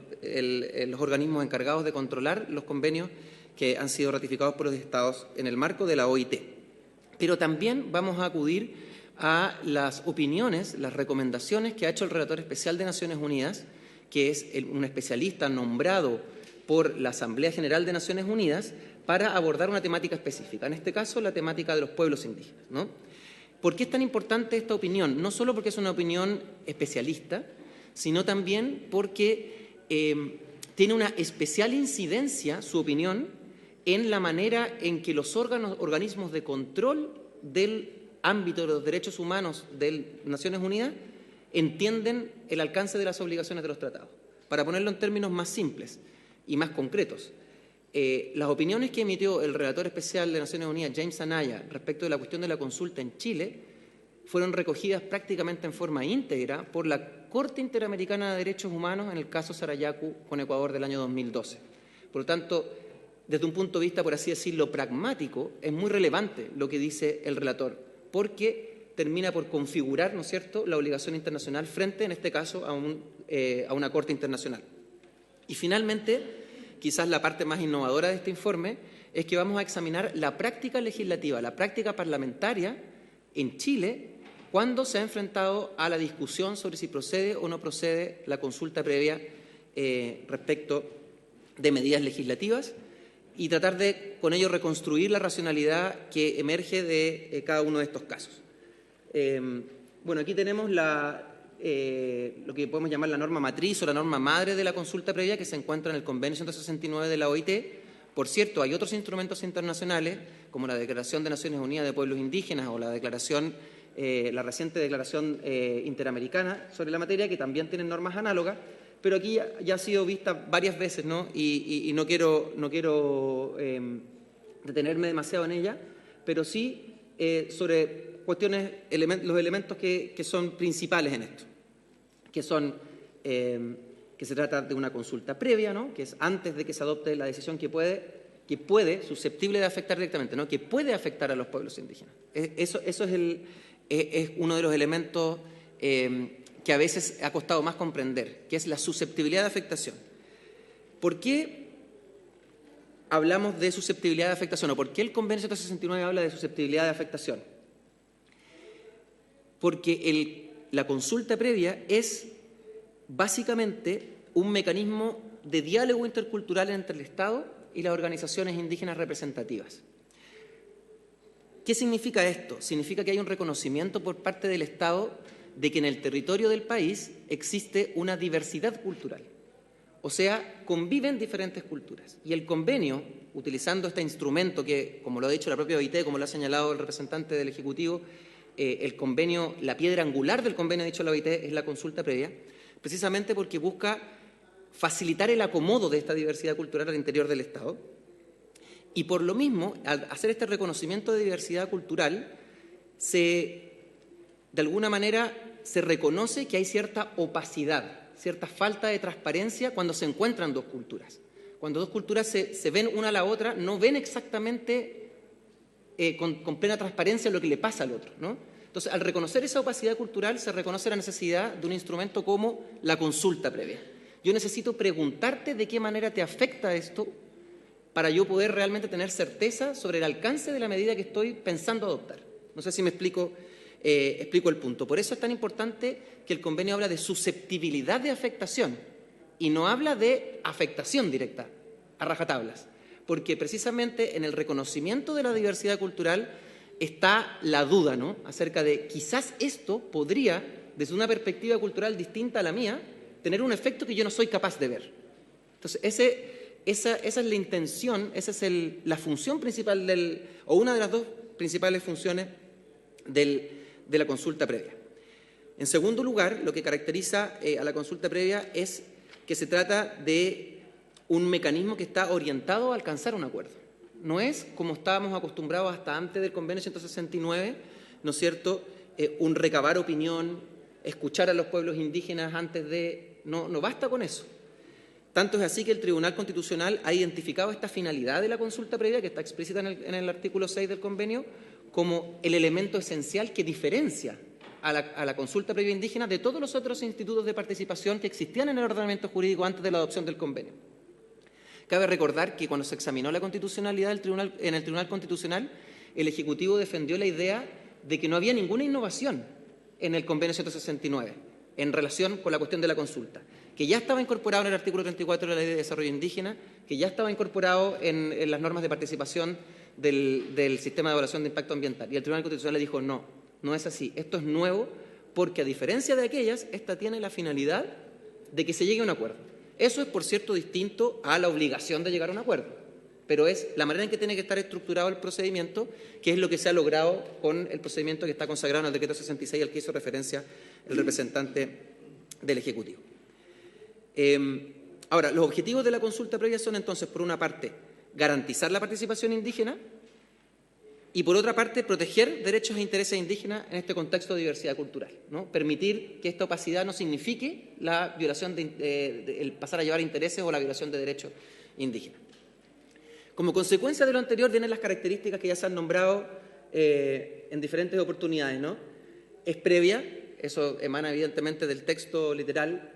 organismos encargados de controlar los convenios que han sido ratificados por los Estados en el marco de la OIT. Pero también vamos a acudir a las opiniones, las recomendaciones que ha hecho el Relator Especial de Naciones Unidas, que es un especialista nombrado por la Asamblea General de Naciones Unidas para abordar una temática específica, en este caso la temática de los pueblos indígenas, ¿no? ¿Por qué es tan importante esta opinión? No solo porque es una opinión especialista, sino también porque tiene una especial incidencia, su opinión, en la manera en que los organismos de control del ámbito de los derechos humanos de Naciones Unidas entienden el alcance de las obligaciones de los tratados. Para ponerlo en términos más simples y más concretos, las opiniones que emitió el Relator Especial de Naciones Unidas, James Anaya, respecto de la cuestión de la consulta en Chile, fueron recogidas prácticamente en forma íntegra por la Corte Interamericana de Derechos Humanos en el caso Sarayaku con Ecuador del año 2012. Por lo tanto, desde un punto de vista, por así decirlo, pragmático, es muy relevante lo que dice el relator, porque termina por configurar, ¿no es cierto?, la obligación internacional frente, en este caso, a una Corte Internacional. Y finalmente, quizás la parte más innovadora de este informe es que vamos a examinar la práctica legislativa, la práctica parlamentaria en Chile cuando se ha enfrentado a la discusión sobre si procede o no procede la consulta previa respecto de medidas legislativas y tratar de, con ello, reconstruir la racionalidad que emerge de cada uno de estos casos. Bueno, aquí tenemos lo que podemos llamar la norma matriz o la norma madre de la consulta previa, que se encuentra en el Convenio 169 de la OIT. Por cierto, hay otros instrumentos internacionales, como la Declaración de Naciones Unidas de Pueblos Indígenas o la reciente Declaración Interamericana sobre la materia, que también tienen normas análogas, pero aquí ya ha sido vista varias veces, ¿no? Y no quiero detenerme demasiado en ella, pero sí sobre cuestiones, los elementos que son principales en esto, que son que se trata de una consulta previa, ¿no?, que es antes de que se adopte la decisión que puede, susceptible de afectar directamente, ¿no?, que puede afectar a los pueblos indígenas. Eso es uno de los elementos que a veces ha costado más comprender, que es la susceptibilidad de afectación. ¿Por qué hablamos de susceptibilidad de afectación o por qué el Convenio 169 habla de susceptibilidad de afectación? Porque la consulta previa es básicamente un mecanismo de diálogo intercultural entre el Estado y las organizaciones indígenas representativas. ¿Qué significa esto? Significa que hay un reconocimiento por parte del Estado de que en el territorio del país existe una diversidad cultural. O sea, conviven diferentes culturas. Y el convenio, utilizando este instrumento que, como lo ha dicho la propia OIT, como lo ha señalado el representante del Ejecutivo, el convenio, la piedra angular del convenio, dicho la OIT, es la consulta previa, precisamente porque busca facilitar el acomodo de esta diversidad cultural al interior del Estado. Y por lo mismo, al hacer este reconocimiento de diversidad cultural, de alguna manera se reconoce que hay cierta opacidad, cierta falta de transparencia cuando se encuentran dos culturas. Cuando dos culturas se ven una a la otra, no ven exactamente con plena transparencia lo que le pasa al otro, ¿no? Entonces, al reconocer esa opacidad cultural, se reconoce la necesidad de un instrumento como la consulta previa. Yo necesito preguntarte de qué manera te afecta esto para yo poder realmente tener certeza sobre el alcance de la medida que estoy pensando adoptar. No sé si me explico el punto. Por eso es tan importante que el convenio habla de susceptibilidad de afectación y no habla de afectación directa, a rajatablas, porque precisamente en el reconocimiento de la diversidad cultural está la duda, ¿no?, acerca de quizás esto podría, desde una perspectiva cultural distinta a la mía, tener un efecto que yo no soy capaz de ver. Entonces, esa es la intención, esa es la función principal o una de las dos principales funciones de la consulta previa. En segundo lugar, lo que caracteriza a la consulta previa es que se trata de un mecanismo que está orientado a alcanzar un acuerdo. No es como estábamos acostumbrados hasta antes del Convenio 169, ¿no es cierto?, un recabar opinión, escuchar a los pueblos indígenas antes de... No basta con eso. Tanto es así que el Tribunal Constitucional ha identificado esta finalidad de la consulta previa, que está explícita en el artículo 6 del convenio, como el elemento esencial que diferencia a la consulta previa indígena de todos los otros institutos de participación que existían en el ordenamiento jurídico antes de la adopción del convenio. Cabe recordar que cuando se examinó la constitucionalidad en el Tribunal Constitucional, el Ejecutivo defendió la idea de que no había ninguna innovación en el Convenio 169 en relación con la cuestión de la consulta, que ya estaba incorporado en el artículo 34 de la Ley de Desarrollo Indígena, que ya estaba incorporado en las normas de participación del sistema de evaluación de impacto ambiental. Y el Tribunal Constitucional le dijo, no es así, esto es nuevo, porque a diferencia de aquellas, esta tiene la finalidad de que se llegue a un acuerdo. Eso es, por cierto, distinto a la obligación de llegar a un acuerdo, pero es la manera en que tiene que estar estructurado el procedimiento, que es lo que se ha logrado con el procedimiento que está consagrado en el decreto 66 al que hizo referencia el representante del Ejecutivo. Ahora, los objetivos de la consulta previa son entonces, por una parte, garantizar la participación indígena y, por otra parte, proteger derechos e intereses indígenas en este contexto de diversidad cultural, ¿no? Permitir que esta opacidad no signifique la violación el pasar a llevar intereses o la violación de derechos indígenas. Como consecuencia de lo anterior vienen las características que ya se han nombrado en diferentes oportunidades, ¿no? Es previa, eso emana evidentemente del texto literal,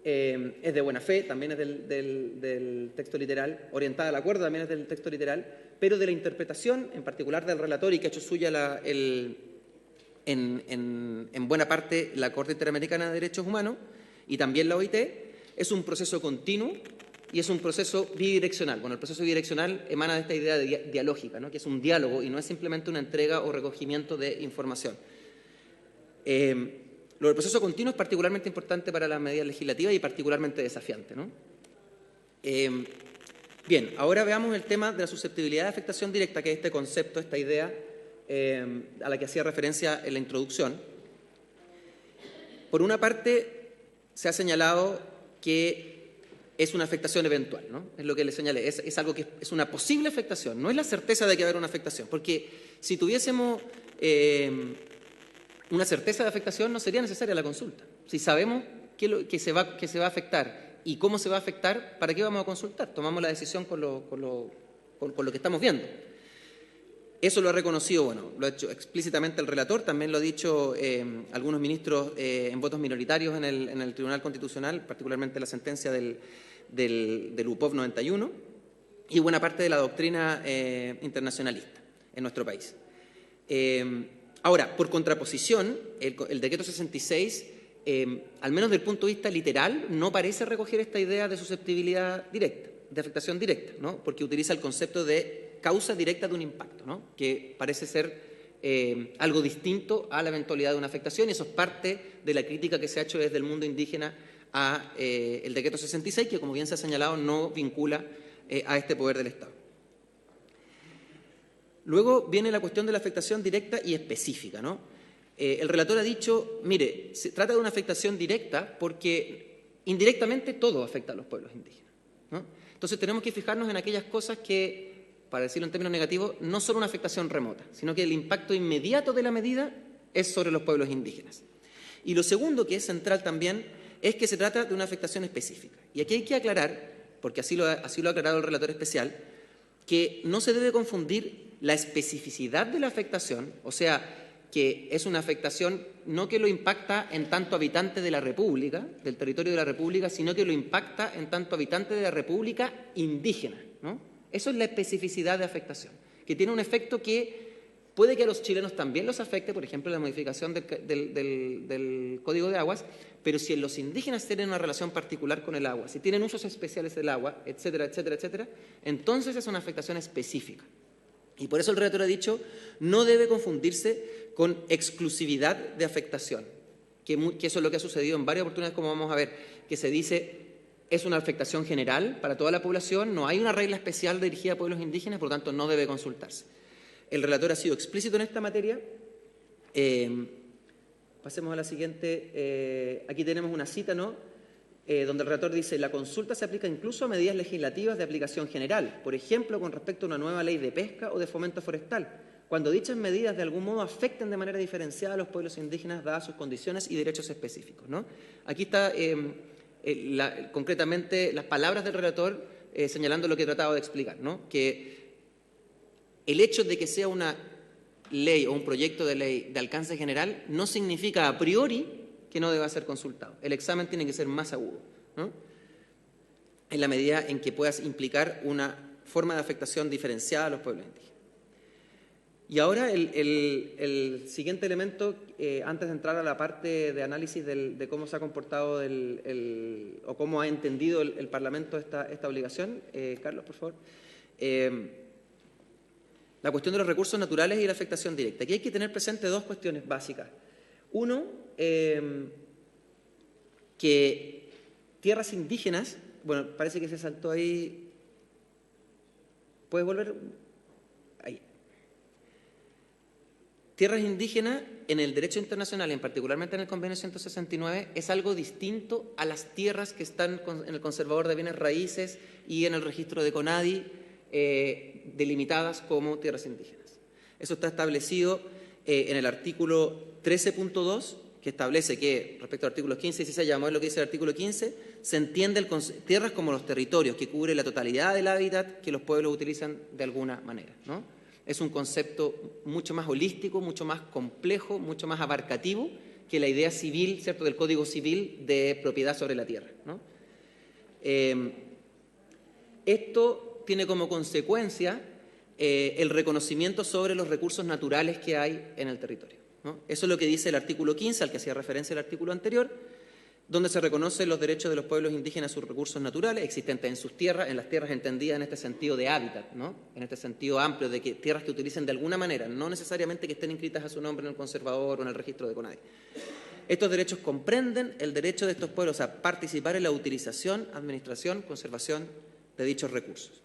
es de buena fe, también es del texto literal, orientada al acuerdo, también es del texto literal, pero de la interpretación, en particular del relator y que ha hecho suya en buena parte la Corte Interamericana de Derechos Humanos y también la OIT, es un proceso continuo y es un proceso bidireccional. Bueno, el proceso bidireccional emana de esta idea dialógica, ¿no?, que es un diálogo y no es simplemente una entrega o recogimiento de información. Lo del proceso continuo es particularmente importante para las medidas legislativas y particularmente desafiante, ¿no? Bien, ahora veamos el tema de la susceptibilidad de afectación directa, que es este concepto, esta idea a la que hacía referencia en la introducción. Por una parte, se ha señalado que es una afectación eventual, ¿no? Es lo que le señalé, es algo que es una posible afectación, no es la certeza de que va a haber una afectación, porque si tuviésemos una certeza de afectación no sería necesaria la consulta. Si sabemos que se va a afectar y cómo se va a afectar, ¿para qué vamos a consultar? Tomamos la decisión con lo que estamos viendo. Eso lo ha reconocido, bueno, lo ha hecho explícitamente el relator, también lo ha dicho algunos ministros en votos minoritarios en el Tribunal Constitucional, particularmente la sentencia del UPOV 91 y buena parte de la doctrina internacionalista en nuestro país. Ahora, por contraposición, el decreto 66, al menos desde el punto de vista literal, no parece recoger esta idea de susceptibilidad directa, de afectación directa, ¿no?, porque utiliza el concepto de causa directa de un impacto, ¿no?, que parece ser algo distinto a la eventualidad de una afectación, y eso es parte de la crítica que se ha hecho desde el mundo indígena a el decreto 66, que, como bien se ha señalado, no vincula a este poder del Estado. Luego viene la cuestión de la afectación directa y específica, ¿no? El relator ha dicho, mire, se trata de una afectación directa porque indirectamente todo afecta a los pueblos indígenas, ¿no? Entonces tenemos que fijarnos en aquellas cosas que, para decirlo en términos negativos, no son una afectación remota, sino que el impacto inmediato de la medida es sobre los pueblos indígenas. Y lo segundo, que es central también, es que se trata de una afectación específica. Y aquí hay que aclarar, porque así lo ha aclarado el relator especial, que no se debe confundir la especificidad de la afectación, o sea, que es una afectación no que lo impacta en tanto habitante de la República, del territorio de la República, sino que lo impacta en tanto habitante de la República indígena, ¿no? Eso es la especificidad de afectación, que tiene un efecto que puede que a los chilenos también los afecte, por ejemplo, la modificación del Código de Aguas, pero si los indígenas tienen una relación particular con el agua, si tienen usos especiales del agua, etcétera, etcétera, etcétera, entonces es una afectación específica. Y por eso el relator ha dicho, no debe confundirse con exclusividad de afectación, que eso es lo que ha sucedido en varias oportunidades, como vamos a ver, que se dice es una afectación general para toda la población, no hay una regla especial dirigida a pueblos indígenas, por lo tanto no debe consultarse. El relator ha sido explícito en esta materia. Pasemos a la siguiente. Aquí tenemos una cita, ¿no? Donde el relator dice, la consulta se aplica incluso a medidas legislativas de aplicación general, por ejemplo, con respecto a una nueva ley de pesca o de fomento forestal, cuando dichas medidas de algún modo afecten de manera diferenciada a los pueblos indígenas dadas sus condiciones y derechos específicos, ¿no? Aquí está concretamente las palabras del relator señalando lo que he tratado de explicar, ¿no? Que el hecho de que sea una ley o un proyecto de ley de alcance general no significa a priori que no deba ser consultado. El examen tiene que ser más agudo, ¿no? En la medida en que puedas implicar una forma de afectación diferenciada a los pueblos indígenas. Y ahora el siguiente elemento, antes de entrar a la parte de análisis de cómo se ha comportado o cómo ha entendido el Parlamento esta obligación, Carlos, por favor. La cuestión de los recursos naturales y la afectación directa. Aquí hay que tener presente dos cuestiones básicas. Uno, que tierras indígenas, bueno, parece que se saltó ahí. ¿Puedes volver? Ahí. Tierras indígenas en el derecho internacional, y particularmente en el Convenio 169, es algo distinto a las tierras que están en el Conservador de Bienes Raíces y en el registro de CONADI, delimitadas como tierras indígenas. Eso está establecido en el artículo 13.2, que establece que, respecto al artículo 15 y 16, ya vamos a ver lo que dice el artículo 15, se entiende tierras como los territorios que cubre la totalidad del hábitat que los pueblos utilizan de alguna manera, ¿no? Es un concepto mucho más holístico, mucho más complejo, mucho más abarcativo que la idea civil, ¿cierto?, del Código Civil de propiedad sobre la tierra, ¿no? Esto tiene como consecuencia el reconocimiento sobre los recursos naturales que hay en el territorio, ¿no? Eso es lo que dice el artículo 15, al que hacía referencia el artículo anterior, donde se reconocen los derechos de los pueblos indígenas a sus recursos naturales existentes en sus tierras, en las tierras entendidas en este sentido de hábitat, ¿no? En este sentido amplio de que tierras que utilicen de alguna manera, no necesariamente que estén inscritas a su nombre en el conservador o en el registro de CONADI. Estos derechos comprenden el derecho de estos pueblos a participar en la utilización, administración, conservación de dichos recursos.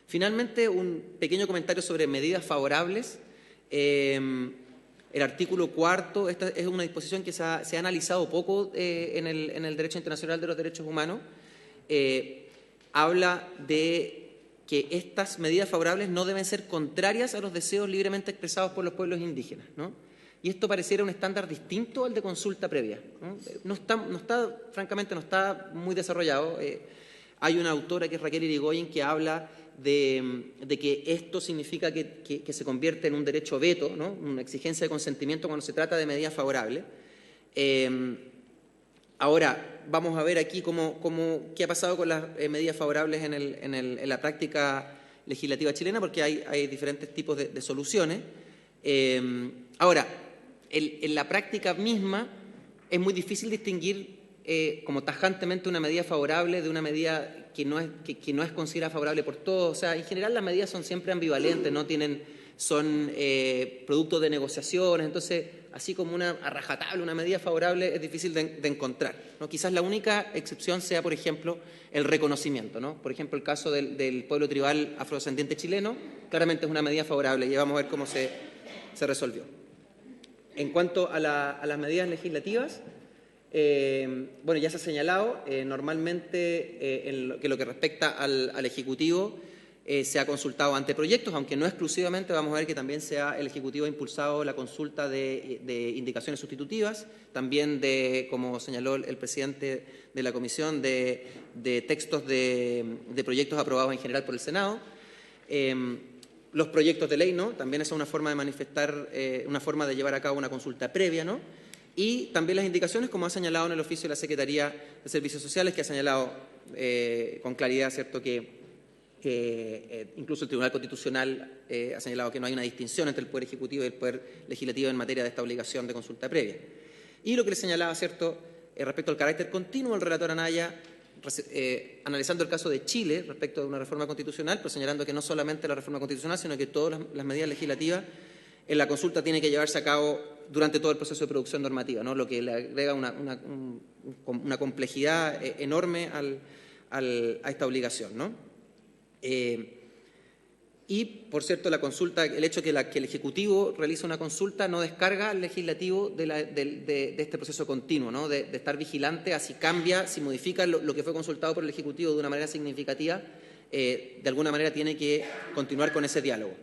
Finalmente, un pequeño comentario sobre medidas favorables. El artículo 4, esta es una disposición que se ha analizado poco en el derecho internacional de los derechos humanos. Habla de que estas medidas favorables no deben ser contrarias a los deseos libremente expresados por los pueblos indígenas, ¿no? Y esto pareciera un estándar distinto al de consulta previa, ¿no? Francamente no está muy desarrollado. Hay una autora que es Raquel Irigoyen que habla de que esto significa que se convierte en un derecho veto, ¿no? Una exigencia de consentimiento cuando se trata de medidas favorables. Ahora, vamos a ver aquí qué ha pasado con las medidas favorables en la práctica legislativa chilena, porque hay diferentes tipos de soluciones. Ahora, en la práctica misma es muy difícil distinguir como tajantemente una medida favorable de una medida que no es considerada favorable por todos. O sea, en general las medidas son siempre ambivalentes, son producto de negociaciones, entonces así como a rajatabla una medida favorable es difícil de encontrar, ¿no? Quizás la única excepción sea, por ejemplo, el reconocimiento, ¿no? Por ejemplo, el caso del pueblo tribal afrodescendiente chileno, claramente es una medida favorable y vamos a ver cómo se resolvió. En cuanto a las medidas legislativas, bueno, ya se ha señalado, normalmente que lo que respecta al Ejecutivo, se ha consultado anteproyectos, aunque no exclusivamente. Vamos a ver que también el Ejecutivo ha impulsado la consulta de indicaciones sustitutivas, también como señaló el presidente de la Comisión, de textos de proyectos aprobados en general por el Senado. Los proyectos de ley, ¿no? También es una forma de manifestar, una forma de llevar a cabo una consulta previa, ¿no? Y también las indicaciones, como ha señalado en el oficio de la Secretaría de Servicios Sociales, que ha señalado con claridad, ¿cierto?, que incluso el Tribunal Constitucional ha señalado que no hay una distinción entre el Poder Ejecutivo y el Poder Legislativo en materia de esta obligación de consulta previa. Y lo que le señalaba, ¿cierto?, respecto al carácter continuo, el relator Anaya, analizando el caso de Chile respecto de una reforma constitucional, pero señalando que no solamente la reforma constitucional, sino que todas las medidas legislativas en la consulta tienen que llevarse a cabo durante todo el proceso de producción normativa, ¿no? Lo que le agrega una complejidad enorme a esta obligación, ¿no? Y, por cierto, la consulta, el hecho que el Ejecutivo realiza una consulta no descarga al Legislativo de este proceso continuo, ¿no? De estar vigilante a si cambia, si modifica lo que fue consultado por el Ejecutivo de una manera significativa, de alguna manera tiene que continuar con ese diálogo.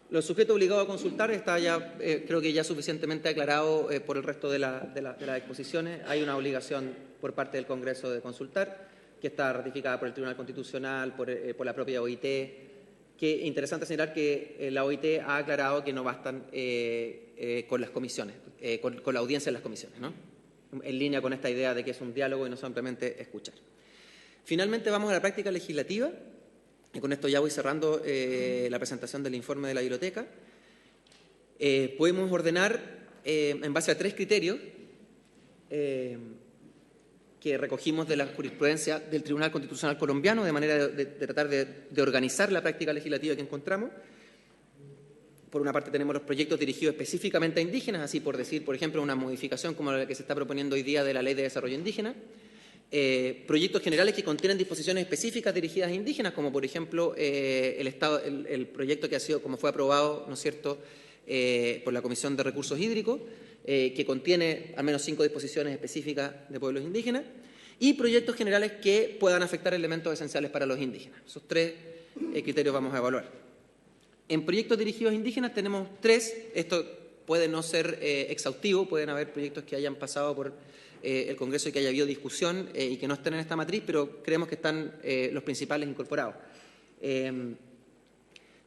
Los sujetos obligados a consultar está ya, creo que ya suficientemente aclarado por el resto de las exposiciones. Hay una obligación por parte del Congreso de consultar, que está ratificada por el Tribunal Constitucional, por la propia OIT, que es interesante señalar que la OIT ha aclarado que no bastan con las comisiones, con la audiencia en las comisiones, ¿no? En línea con esta idea de que es un diálogo y no simplemente escuchar. Finalmente vamos a la práctica legislativa, y con esto ya voy cerrando la presentación del informe de la biblioteca. Podemos ordenar en base a 3 criterios que recogimos de la jurisprudencia del Tribunal Constitucional colombiano, de manera de tratar de organizar la práctica legislativa que encontramos. Por una parte tenemos los proyectos dirigidos específicamente a indígenas, así por decir, por ejemplo, una modificación como la que se está proponiendo hoy día de la Ley de Desarrollo Indígena. Proyectos generales que contienen disposiciones específicas dirigidas a indígenas, como por ejemplo el proyecto que ha sido, como fue aprobado, ¿no es cierto?, por la Comisión de Recursos Hídricos, que contiene al menos 5 disposiciones específicas de pueblos indígenas, y proyectos generales que puedan afectar elementos esenciales para los indígenas. Esos 3 criterios vamos a evaluar. En proyectos dirigidos a indígenas tenemos 3. Esto puede no ser exhaustivo, pueden haber proyectos que hayan pasado por el Congreso y que haya habido discusión y que no estén en esta matriz, pero creemos que están los principales incorporados.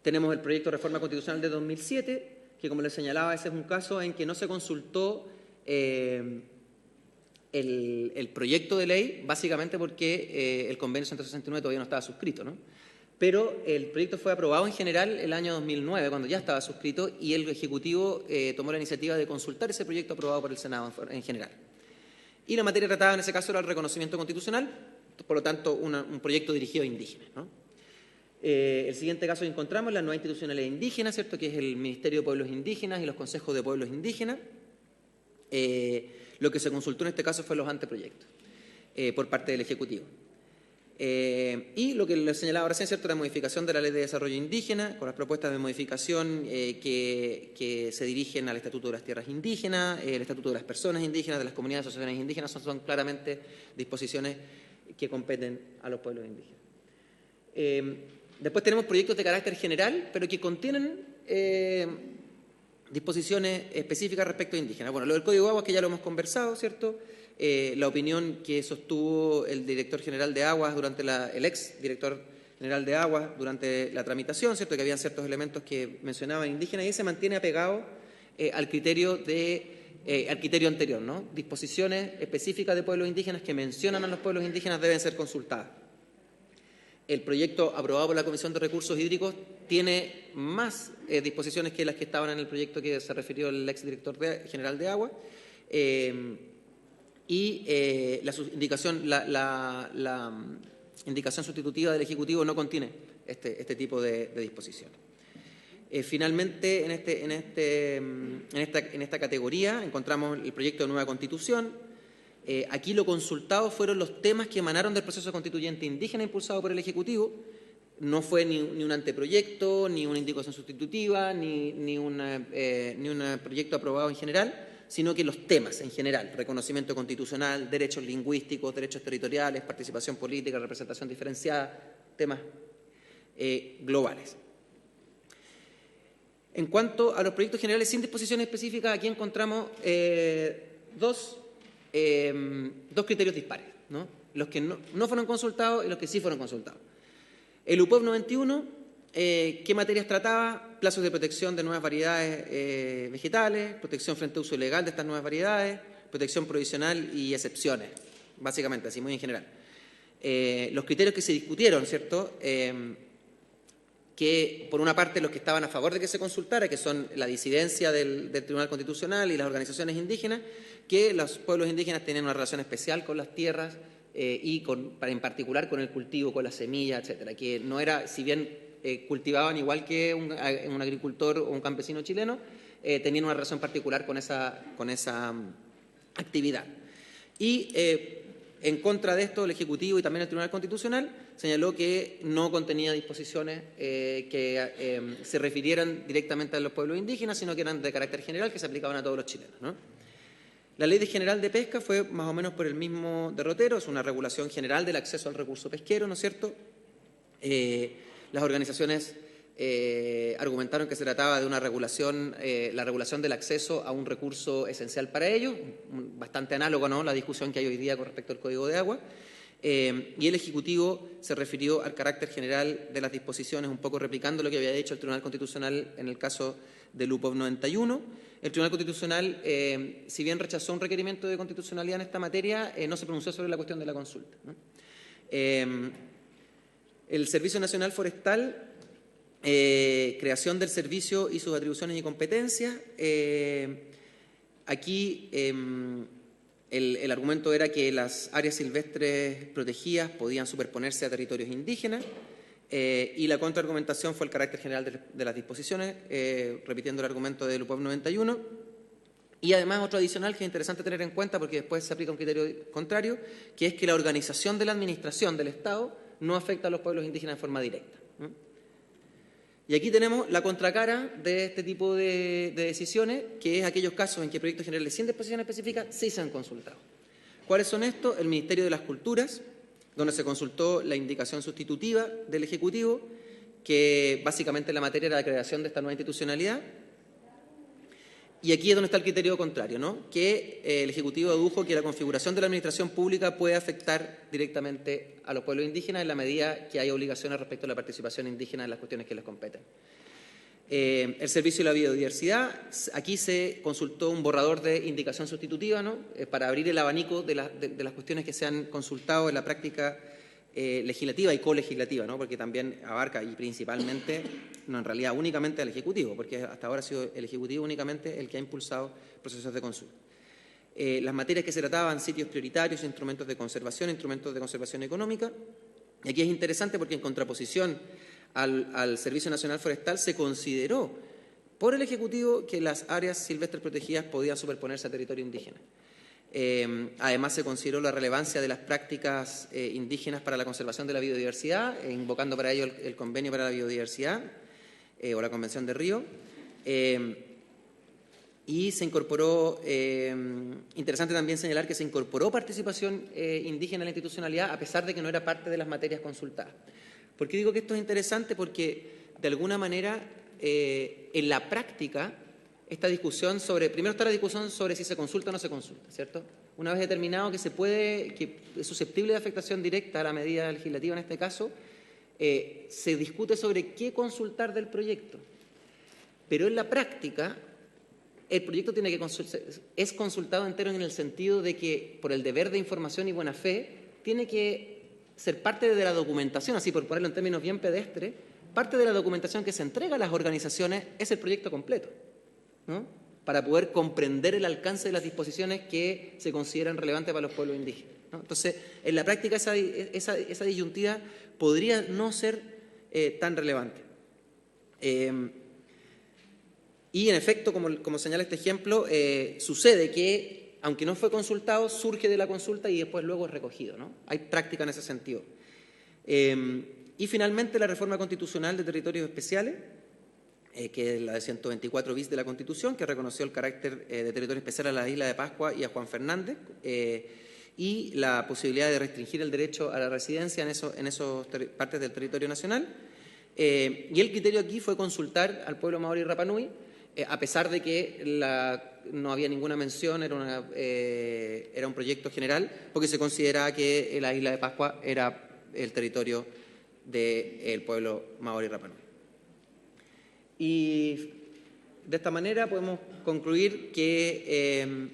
Tenemos el proyecto de reforma constitucional de 2007, que, como les señalaba, ese es un caso en que no se consultó el proyecto de ley, básicamente porque el convenio 169 todavía no estaba suscrito, ¿no? Pero el proyecto fue aprobado en general el año 2009, cuando ya estaba suscrito, y el Ejecutivo tomó la iniciativa de consultar ese proyecto aprobado por el Senado en general. Y la materia tratada en ese caso era el reconocimiento constitucional, por lo tanto, un proyecto dirigido a indígenas, ¿no? El siguiente caso que encontramos es la nueva institucionalidad indígena, ¿cierto?, que es el Ministerio de Pueblos Indígenas y los consejos de pueblos indígenas. Lo que se consultó en este caso fue los anteproyectos por parte del Ejecutivo. Y lo que les señalaba recién, ¿cierto?, la modificación de la Ley de Desarrollo Indígena, con las propuestas de modificación que se dirigen al Estatuto de las Tierras Indígenas, el Estatuto de las Personas Indígenas, de las Comunidades y Asociaciones Indígenas, son claramente disposiciones que competen a los pueblos indígenas. Después tenemos proyectos de carácter general, pero que contienen disposiciones específicas respecto a indígenas. Bueno, lo del Código de Aguas, que ya lo hemos conversado, ¿cierto? La opinión que sostuvo el director general de Aguas el ex director general de Aguas durante la tramitación, ¿cierto?, que habían ciertos elementos que mencionaban indígenas, y se mantiene apegado al criterio anterior, ¿no? Disposiciones específicas de pueblos indígenas que mencionan a los pueblos indígenas deben ser consultadas. El proyecto aprobado por la Comisión de Recursos Hídricos tiene más disposiciones que las que estaban en el proyecto que se refirió el exdirector general de Agua, la indicación sustitutiva del Ejecutivo no contiene este tipo de disposiciones. Finalmente, en esta categoría encontramos el proyecto de nueva Constitución. Aquí lo consultado fueron los temas que emanaron del proceso constituyente indígena impulsado por el Ejecutivo. No fue ni un anteproyecto, ni una indicación sustitutiva, ni un proyecto aprobado en general, sino que los temas en general: reconocimiento constitucional, derechos lingüísticos, derechos territoriales, participación política, representación diferenciada, temas globales. En cuanto a los proyectos generales sin disposiciones específicas, aquí encontramos dos criterios dispares, ¿no? Los que no fueron consultados y los que sí fueron consultados. El UPOV 91, ¿qué materias trataba? Plazos de protección de nuevas variedades vegetales, protección frente a uso ilegal de estas nuevas variedades, protección provisional y excepciones, básicamente, así muy en general. Los criterios que se discutieron, ¿cierto?, que por una parte los que estaban a favor de que se consultara, que son la disidencia del Tribunal Constitucional y las organizaciones indígenas, que los pueblos indígenas tenían una relación especial con las tierras en particular con el cultivo, con las semillas, etcétera, que no era, si bien cultivaban igual que un agricultor o un campesino chileno, tenían una relación particular con esa actividad. Y en contra de esto, el Ejecutivo y también el Tribunal Constitucional señaló que no contenía disposiciones que se refirieran directamente a los pueblos indígenas, sino que eran de carácter general, que se aplicaban a todos los chilenos, ¿no? La Ley General de Pesca fue más o menos por el mismo derrotero, es una regulación general del acceso al recurso pesquero, ¿no es cierto? Las organizaciones argumentaron que se trataba de una regulación, la regulación del acceso a un recurso esencial para ellos, bastante análogo, ¿no?, la discusión que hay hoy día con respecto al Código de Agua. Y el Ejecutivo se refirió al carácter general de las disposiciones, un poco replicando lo que había dicho el Tribunal Constitucional en el caso del UPOV 91. El Tribunal Constitucional, si bien rechazó un requerimiento de constitucionalidad en esta materia, no se pronunció sobre la cuestión de la consulta, ¿no? El Servicio Nacional Forestal, creación del servicio y sus atribuciones y competencias. Aquí el argumento era que las áreas silvestres protegidas podían superponerse a territorios indígenas, y la contraargumentación fue el carácter general de las disposiciones, repitiendo el argumento del UPOV 91. Y además otro adicional que es interesante tener en cuenta, porque después se aplica un criterio contrario, que es que la organización de la administración del Estado no afecta a los pueblos indígenas de forma directa, ¿no? Y aquí tenemos la contracara de este tipo de decisiones, que es aquellos casos en que proyectos generales sin disposición específica sí se han consultado. ¿Cuáles son estos? El Ministerio de las Culturas, donde se consultó la indicación sustitutiva del Ejecutivo, que básicamente la materia era la creación de esta nueva institucionalidad. Y aquí es donde está el criterio contrario, ¿no?, que el Ejecutivo adujo que la configuración de la administración pública puede afectar directamente a los pueblos indígenas en la medida que hay obligaciones respecto a la participación indígena en las cuestiones que les competen. El Servicio de la Biodiversidad, aquí se consultó un borrador de indicación sustitutiva, ¿no?, para abrir el abanico de las cuestiones que se han consultado en la práctica legislativa y colegislativa, ¿no?, porque también abarca y principalmente, no, en realidad únicamente al Ejecutivo, porque hasta ahora ha sido el Ejecutivo únicamente el que ha impulsado procesos de consulta. Las materias que se trataban: sitios prioritarios, instrumentos de conservación económica. Y aquí es interesante porque en contraposición al Servicio Nacional Forestal se consideró por el Ejecutivo que las áreas silvestres protegidas podían superponerse a territorio indígena. Además se consideró la relevancia de las prácticas indígenas para la conservación de la biodiversidad, invocando para ello el Convenio para la Biodiversidad o la Convención de Río. Y se incorporó, interesante también señalar que se incorporó participación indígena en la institucionalidad a pesar de que no era parte de las materias consultadas. ¿Por qué digo que esto es interesante? Porque de alguna manera en la práctica esta discusión primero está la discusión sobre si se consulta o no se consulta, ¿cierto? Una vez determinado que que es susceptible de afectación directa a la medida legislativa en este caso, se discute sobre qué consultar del proyecto. Pero en la práctica el proyecto es consultado entero en el sentido de que, por el deber de información y buena fe, tiene que ser parte de la documentación, así por ponerlo en términos bien pedestres, parte de la documentación que se entrega a las organizaciones es el proyecto completo, ¿no?, para poder comprender el alcance de las disposiciones que se consideran relevantes para los pueblos indígenas, ¿no? Entonces, en la práctica esa disyuntiva podría no ser tan relevante. Y en efecto, como señala este ejemplo, sucede que, aunque no fue consultado, surge de la consulta y después luego es recogido, ¿no? Hay práctica en ese sentido. Y finalmente la reforma constitucional de territorios especiales, que es la de 124 bis de la Constitución, que reconoció el carácter de territorio especial a la isla de Pascua y a Juan Fernández, y la posibilidad de restringir el derecho a la residencia en esas partes del territorio nacional. Y el criterio aquí fue consultar al pueblo maorí Rapa Nui, a pesar de que no había ninguna mención, era un proyecto general, porque se consideraba que la isla de Pascua era el territorio del pueblo maorí Rapa Nui. Y de esta manera podemos concluir que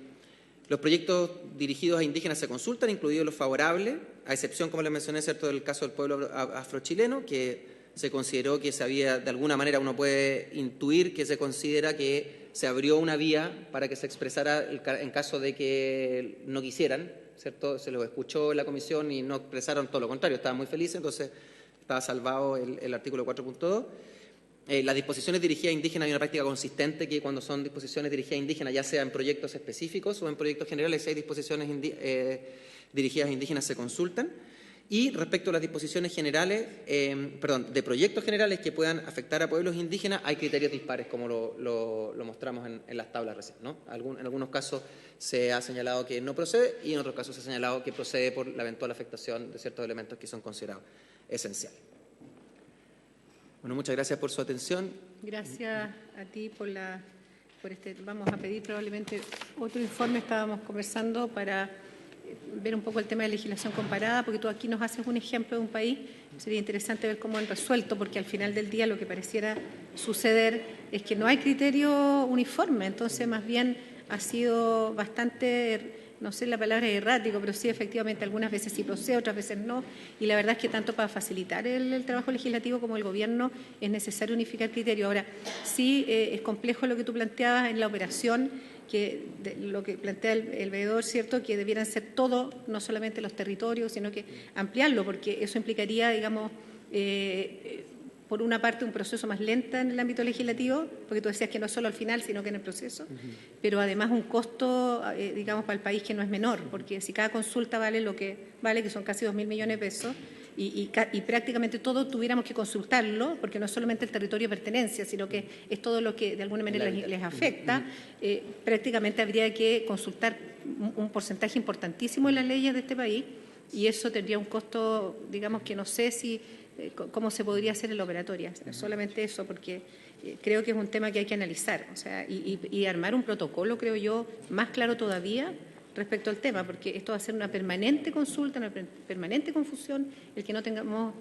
los proyectos dirigidos a indígenas se consultan, incluidos los favorables, a excepción, como les mencioné, ¿cierto?, del caso del pueblo afrochileno, que se consideró que de alguna manera uno puede intuir que se considera que se abrió una vía para que se expresara en caso de que no quisieran, ¿cierto? Se los escuchó en la comisión y no expresaron, todo lo contrario, estaban muy felices, entonces estaba salvado el artículo 4.2. Las disposiciones dirigidas a indígenas, hay una práctica consistente que cuando son disposiciones dirigidas a indígenas, ya sea en proyectos específicos o en proyectos generales, si hay disposiciones dirigidas a indígenas se consultan. Y respecto a las disposiciones generales, de proyectos generales que puedan afectar a pueblos indígenas, hay criterios dispares, como lo mostramos en las tablas recién, ¿no? En algunos casos se ha señalado que no procede y en otros casos se ha señalado que procede por la eventual afectación de ciertos elementos que son considerados esenciales. Bueno, muchas gracias por su atención. Gracias a ti por este. Vamos a pedir probablemente otro informe. Estábamos conversando para ver un poco el tema de legislación comparada, porque tú aquí nos haces un ejemplo de un país. Sería interesante ver cómo han resuelto, porque al final del día lo que pareciera suceder es que no hay criterio uniforme. Entonces, más bien ha sido bastante, no sé la palabra errático, pero sí, efectivamente, algunas veces sí procede, otras veces no, y la verdad es que tanto para facilitar el trabajo legislativo como el Gobierno es necesario unificar criterios. Ahora, sí es complejo lo que tú planteabas en la operación, lo que plantea el veedor, ¿cierto?, que debieran ser todo, no solamente los territorios, sino que ampliarlo, porque eso implicaría, digamos, por una parte, un proceso más lento en el ámbito legislativo, porque tú decías que no solo al final, sino que en el proceso, pero además un costo, digamos, para el país que no es menor, porque si cada consulta vale lo que vale, que son casi 2.000 millones de pesos, y prácticamente todo tuviéramos que consultarlo, porque no es solamente el territorio de pertenencia, sino que es todo lo que de alguna manera les afecta, prácticamente habría que consultar un porcentaje importantísimo de las leyes de este país, y eso tendría un costo, digamos, que no sé cómo se podría hacer en la operatoria. Solamente eso, porque creo que es un tema que hay que analizar, o sea, y armar un protocolo, creo yo, más claro todavía respecto al tema, porque esto va a ser una permanente consulta, una permanente confusión, el que no tengamos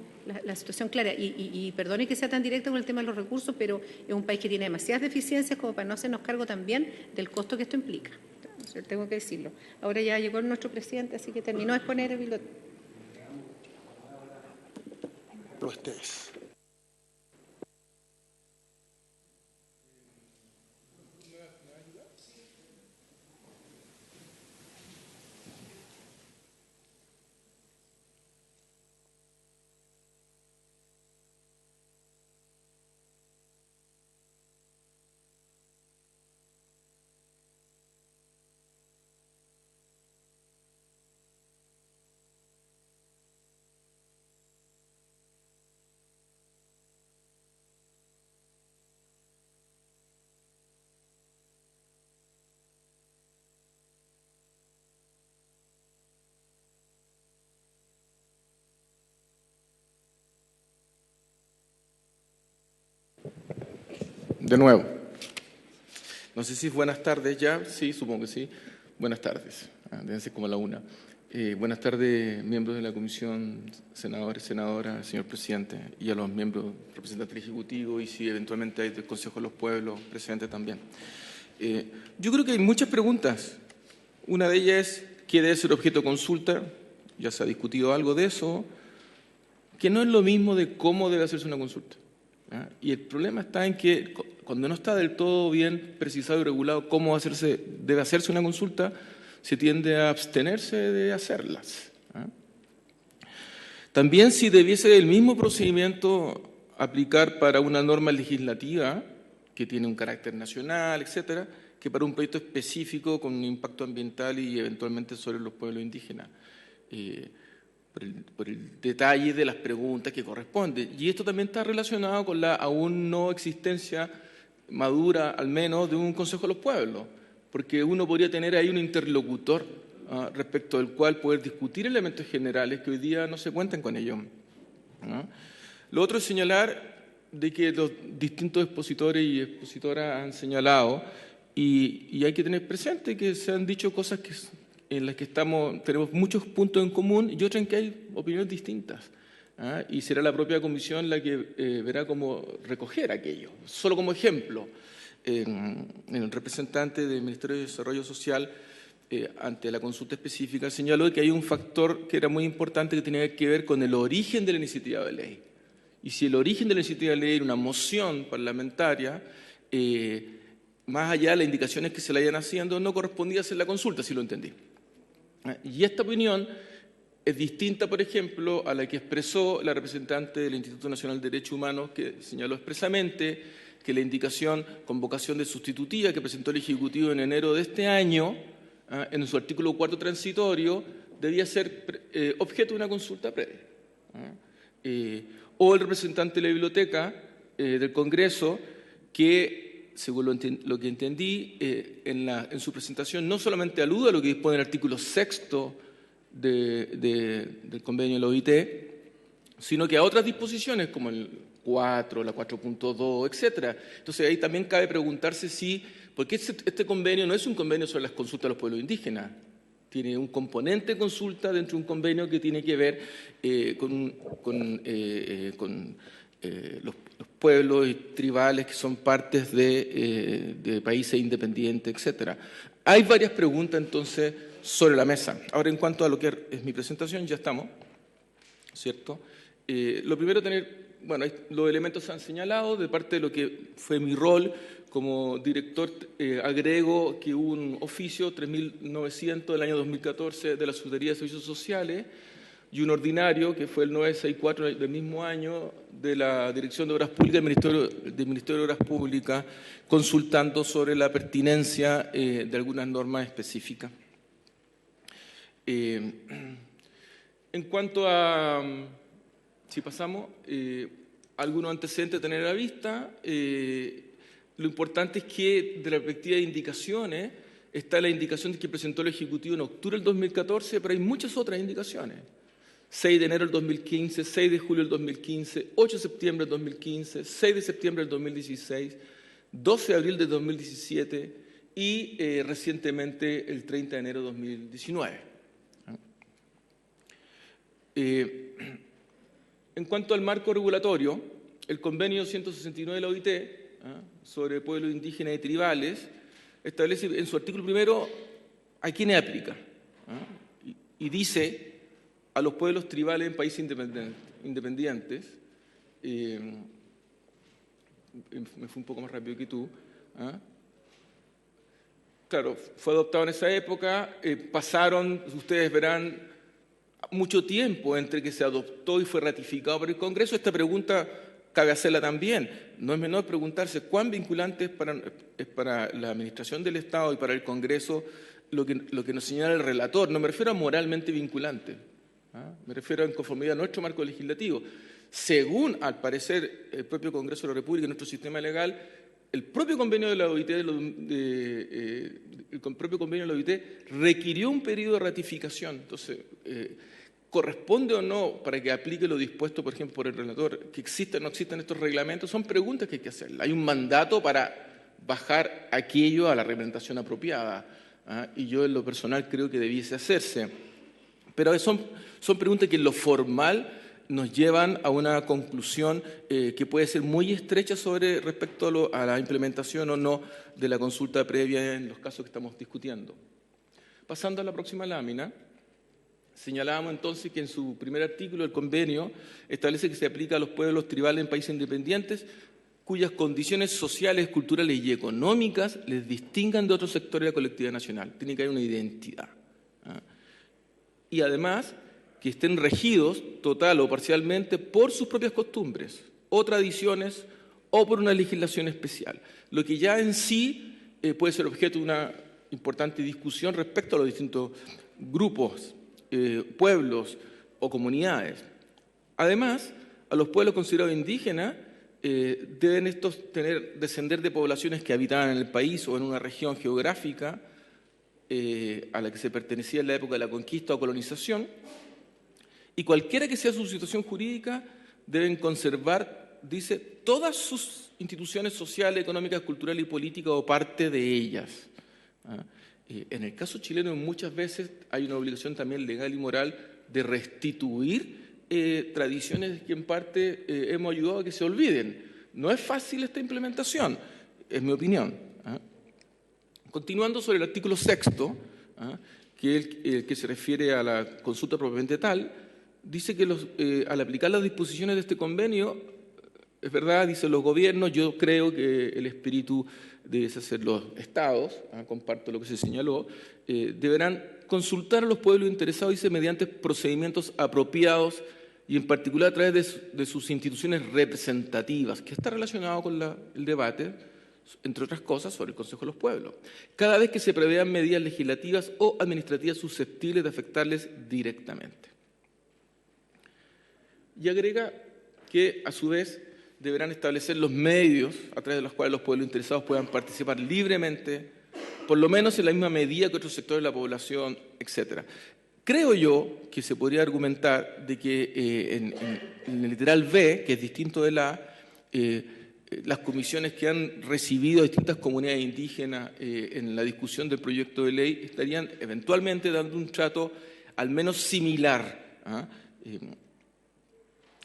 la situación clara. Y perdone que sea tan directa con el tema de los recursos, pero es un país que tiene demasiadas deficiencias como para no hacernos cargo también del costo que esto implica. Entonces, tengo que decirlo. Ahora ya llegó nuestro presidente, así que terminó de exponer el biblioteca. Ustedes. De nuevo. No sé si es buenas tardes ya. Sí, supongo que sí. Buenas tardes. Deben ser como la 1. Buenas tardes, miembros de la comisión, senadores, senadoras, señor presidente, y a los miembros representantes del Ejecutivo, y si eventualmente hay del Consejo de los Pueblos presente también. Yo creo que hay muchas preguntas. Una de ellas es qué debe ser objeto de consulta. Ya se ha discutido algo de eso, que no es lo mismo de cómo debe hacerse una consulta. Y el problema está en que cuando no está del todo bien precisado y regulado cómo debe hacerse una consulta, se tiende a abstenerse de hacerlas. También si debiese el mismo procedimiento aplicar para una norma legislativa que tiene un carácter nacional, etcétera, que para un proyecto específico con un impacto ambiental y eventualmente sobre los pueblos indígenas. Por el detalle de las preguntas que corresponden. Y esto también está relacionado con la aún no existencia madura, al menos, de un Consejo de los Pueblos, porque uno podría tener ahí un interlocutor respecto del cual poder discutir elementos generales que hoy día no se cuentan con ellos. Lo otro es señalar de que los distintos expositores y expositoras han señalado, y hay que tener presente que se han dicho cosas en las que tenemos muchos puntos en común y otras en que hay opiniones distintas. Y será la propia comisión la que verá cómo recoger aquello. Solo como ejemplo, el representante del Ministerio de Desarrollo Social, ante la consulta específica, señaló que hay un factor que era muy importante que tenía que ver con el origen de la iniciativa de ley. Y si el origen de la iniciativa de ley era una moción parlamentaria, más allá de las indicaciones que se le hayan haciendo, no correspondía hacer la consulta, si lo entendí. Y esta opinión es distinta, por ejemplo, a la que expresó la representante del Instituto Nacional de Derechos Humanos, que señaló expresamente que la indicación convocación de sustitutiva que presentó el Ejecutivo en enero de este año, en su artículo 4 transitorio, debía ser objeto de una consulta previa. O el representante de la Biblioteca del Congreso, que, según lo que entendí, en su presentación no solamente alude a lo que dispone el artículo 6º del convenio de la OIT, sino que a otras disposiciones como el 4, la 4.2, etcétera. Entonces ahí también cabe preguntarse porque este convenio no es un convenio sobre las consultas de los pueblos indígenas, tiene un componente de consulta dentro de un convenio que tiene que ver con los pueblos tribales que son partes de países independientes, etcétera. Hay varias preguntas entonces sobre la mesa. Ahora, en cuanto a lo que es mi presentación, ya estamos, ¿cierto? Lo primero, los elementos se han señalado. De parte de lo que fue mi rol como director, agrego que hubo un oficio 3900 del año 2014 de la Secretaría de Servicios Sociales y un ordinario, que fue el 964 del mismo año, de la Dirección de Obras Públicas del Ministerio de Obras Públicas, consultando sobre la pertinencia de algunas normas específicas. En cuanto a, si pasamos, algunos antecedentes a tener a la vista, lo importante es que de la perspectiva de indicaciones está la indicación que presentó el Ejecutivo en octubre del 2014, pero hay muchas otras indicaciones. 6 de enero del 2015, 6 de julio del 2015, 8 de septiembre del 2015, 6 de septiembre del 2016, 12 de abril del 2017 y recientemente el 30 de enero de 2019. En cuanto al marco regulatorio, el convenio 169 de la OIT sobre pueblos indígenas y tribales establece en su artículo primero a quiénes aplica y dice a los pueblos tribales en países independientes. Me fui un poco más rápido que tú. Claro, fue adoptado en esa época, pasaron, ustedes verán, mucho tiempo entre que se adoptó y fue ratificado por el Congreso. Esta pregunta cabe hacerla también. No es menor preguntarse cuán vinculante es para la Administración del Estado y para el Congreso lo que nos señala el relator. No me refiero a moralmente vinculante, me refiero en conformidad a nuestro marco legislativo. Según, al parecer, el propio Congreso de la República y nuestro sistema legal, el propio convenio de la OIT, requirió un periodo de ratificación. Entonces, ¿corresponde o no para que aplique lo dispuesto, por ejemplo, por el relator, que existen o no existen estos reglamentos? Son preguntas que hay que hacer. Hay un mandato para bajar aquello a la reglamentación apropiada, y yo en lo personal creo que debiese hacerse. Pero son preguntas que en lo formal nos llevan a una conclusión que puede ser muy estrecha respecto a la implementación o no de la consulta previa en los casos que estamos discutiendo. Pasando a la próxima lámina, señalábamos entonces que en su primer artículo el convenio establece que se aplica a los pueblos tribales en países independientes cuyas condiciones sociales, culturales y económicas les distingan de otros sectores de la colectividad nacional. Tiene que haber una identidad. Y además, que estén regidos total o parcialmente por sus propias costumbres o tradiciones o por una legislación especial, lo que ya en sí puede ser objeto de una importante discusión respecto a los distintos grupos, pueblos o comunidades. Además, a los pueblos considerados indígenas deben estos descender de poblaciones que habitaban en el país o en una región geográfica a la que se pertenecía en la época de la conquista o colonización, y cualquiera que sea su situación jurídica deben conservar, dice, todas sus instituciones sociales, económicas, culturales y políticas o parte de ellas. En el caso chileno muchas veces hay una obligación también legal y moral de restituir tradiciones que en parte hemos ayudado a que se olviden. No es fácil esta implementación, es mi opinión. Continuando sobre el artículo 6º, que es el que se refiere a la consulta propiamente tal, dice que al aplicar las disposiciones de este convenio, es verdad, dicen los gobiernos, yo creo que el espíritu debe ser los estados, comparto lo que se señaló, deberán consultar a los pueblos interesados, dice, mediante procedimientos apropiados y en particular a través de sus instituciones representativas, que está relacionado con el debate, entre otras cosas, sobre el Consejo de los Pueblos, cada vez que se prevean medidas legislativas o administrativas susceptibles de afectarles directamente. Y agrega que, a su vez, deberán establecer los medios a través de los cuales los pueblos interesados puedan participar libremente, por lo menos en la misma medida que otros sectores de la población, etc. Creo yo que se podría argumentar de que en el literal B, que es distinto de las comisiones que han recibido a distintas comunidades indígenas en la discusión del proyecto de ley estarían eventualmente dando un trato al menos similar.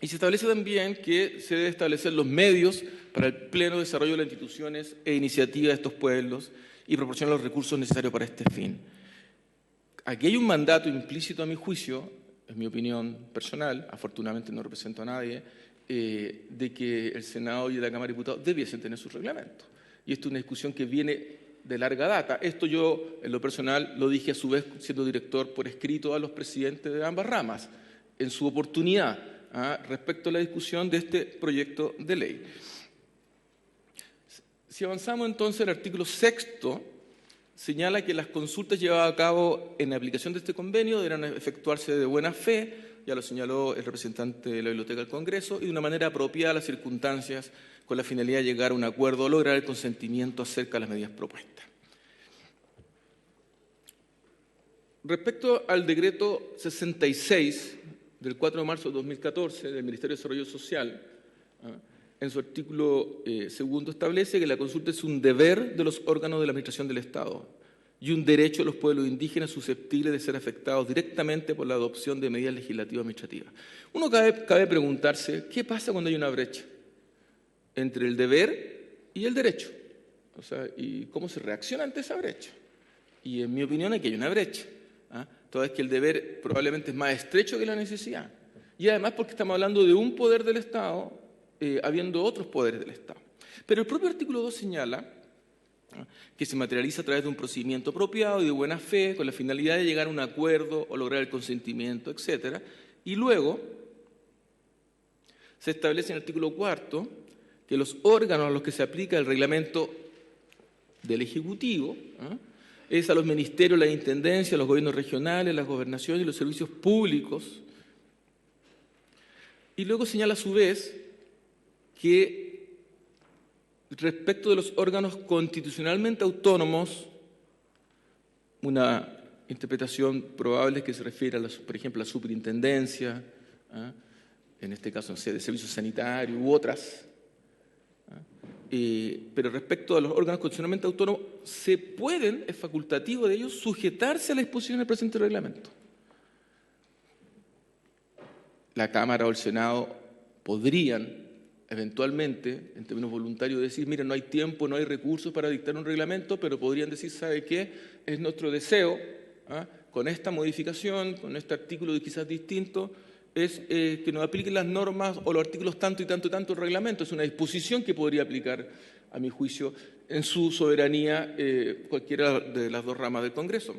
Y se establece también que se deben establecer los medios para el pleno desarrollo de las instituciones e iniciativas de estos pueblos y proporcionar los recursos necesarios para este fin. Aquí hay un mandato implícito, a mi juicio, es mi opinión personal, afortunadamente no represento a nadie, de que el Senado y la Cámara de Diputados debiesen tener su reglamento. Y esto es una discusión que viene de larga data. Esto yo, en lo personal, lo dije a su vez siendo director por escrito a los presidentes de ambas ramas, en su oportunidad, respecto a la discusión de este proyecto de ley. Si avanzamos entonces, el artículo 6º señala que las consultas llevadas a cabo en aplicación de este convenio deberán efectuarse de buena fe, ya lo señaló el representante de la Biblioteca del Congreso, y de una manera apropiada a las circunstancias, con la finalidad de llegar a un acuerdo o lograr el consentimiento acerca de las medidas propuestas. Respecto al decreto 66 del 4 de marzo de 2014 del Ministerio de Desarrollo Social, en su artículo 2 establece que la consulta es un deber de los órganos de la Administración del Estado y un derecho de los pueblos indígenas susceptibles de ser afectados directamente por la adopción de medidas legislativas administrativas. Uno cabe preguntarse, ¿qué pasa cuando hay una brecha entre el deber y el derecho? O sea, ¿y cómo se reacciona ante esa brecha? Y en mi opinión aquí hay una brecha. Toda vez que el deber probablemente es más estrecho que la necesidad. Y además porque estamos hablando de un poder del Estado, habiendo otros poderes del Estado. Pero el propio artículo 2 señala que se materializa a través de un procedimiento apropiado y de buena fe, con la finalidad de llegar a un acuerdo o lograr el consentimiento, etc. Y luego se establece en el artículo 4 que los órganos a los que se aplica el reglamento del Ejecutivo es a los ministerios, las intendencias, los gobiernos regionales, las gobernaciones y los servicios públicos. Y luego señala a su vez que respecto de los órganos constitucionalmente autónomos, una interpretación probable que se refiere, por ejemplo, a la superintendencia, en este caso, no sé, de servicios sanitarios u otras, pero respecto a los órganos constitucionalmente autónomos, es facultativo de ellos sujetarse a la disposición del presente reglamento. La Cámara o el Senado podrían eventualmente, en términos voluntarios, decir, mira, no hay tiempo, no hay recursos para dictar un reglamento, pero podrían decir, ¿sabe qué? Es nuestro deseo, con esta modificación, con este artículo quizás distinto, es que nos apliquen las normas o los artículos tanto y tanto y tanto del reglamento. Es una disposición que podría aplicar, a mi juicio, en su soberanía cualquiera de las dos ramas del Congreso.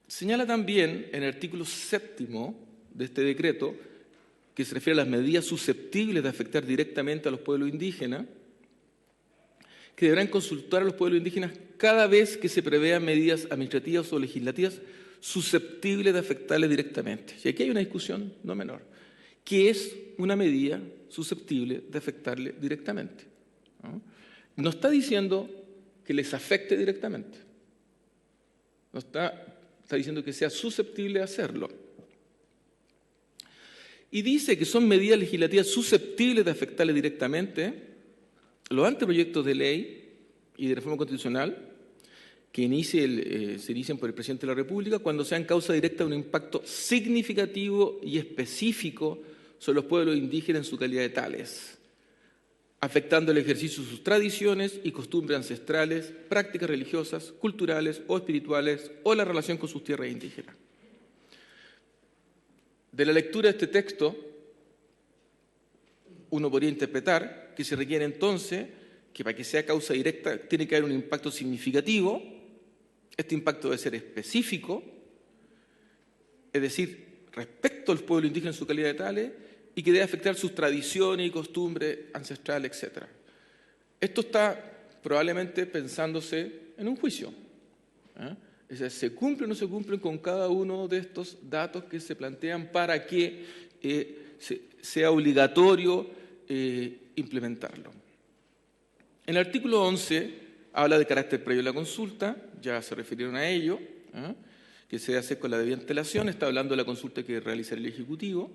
Señala también en el artículo 7º de este decreto, que se refiere a las medidas susceptibles de afectar directamente a los pueblos indígenas, que deberán consultar a los pueblos indígenas cada vez que se prevean medidas administrativas o legislativas susceptibles de afectarles directamente. Y aquí hay una discusión no menor. que es una medida susceptible de afectarle directamente. No está diciendo que les afecte directamente. No está diciendo que sea susceptible de hacerlo. Y dice que son medidas legislativas susceptibles de afectarle directamente los anteproyectos de ley y de reforma constitucional que se inician por el presidente de la República cuando sean causa directa de un impacto significativo y específico sobre los pueblos indígenas en su calidad de tales, afectando el ejercicio de sus tradiciones y costumbres ancestrales, prácticas religiosas, culturales o espirituales o la relación con sus tierras indígenas. De la lectura de este texto, uno podría interpretar que se requiere entonces que para que sea causa directa tiene que haber un impacto significativo, este impacto debe ser específico, es decir, respecto al pueblo indígena en su calidad de tales, y que debe afectar sus tradiciones y costumbres ancestrales, etc. Esto está probablemente pensándose en un juicio. Es decir, ¿se cumple o no se cumplen con cada uno de estos datos que se plantean para que sea obligatorio implementarlo? En el artículo 11 habla de carácter previo a la consulta, ya se refirieron a ello, que se hace con la debida antelación, está hablando de la consulta que realiza el Ejecutivo,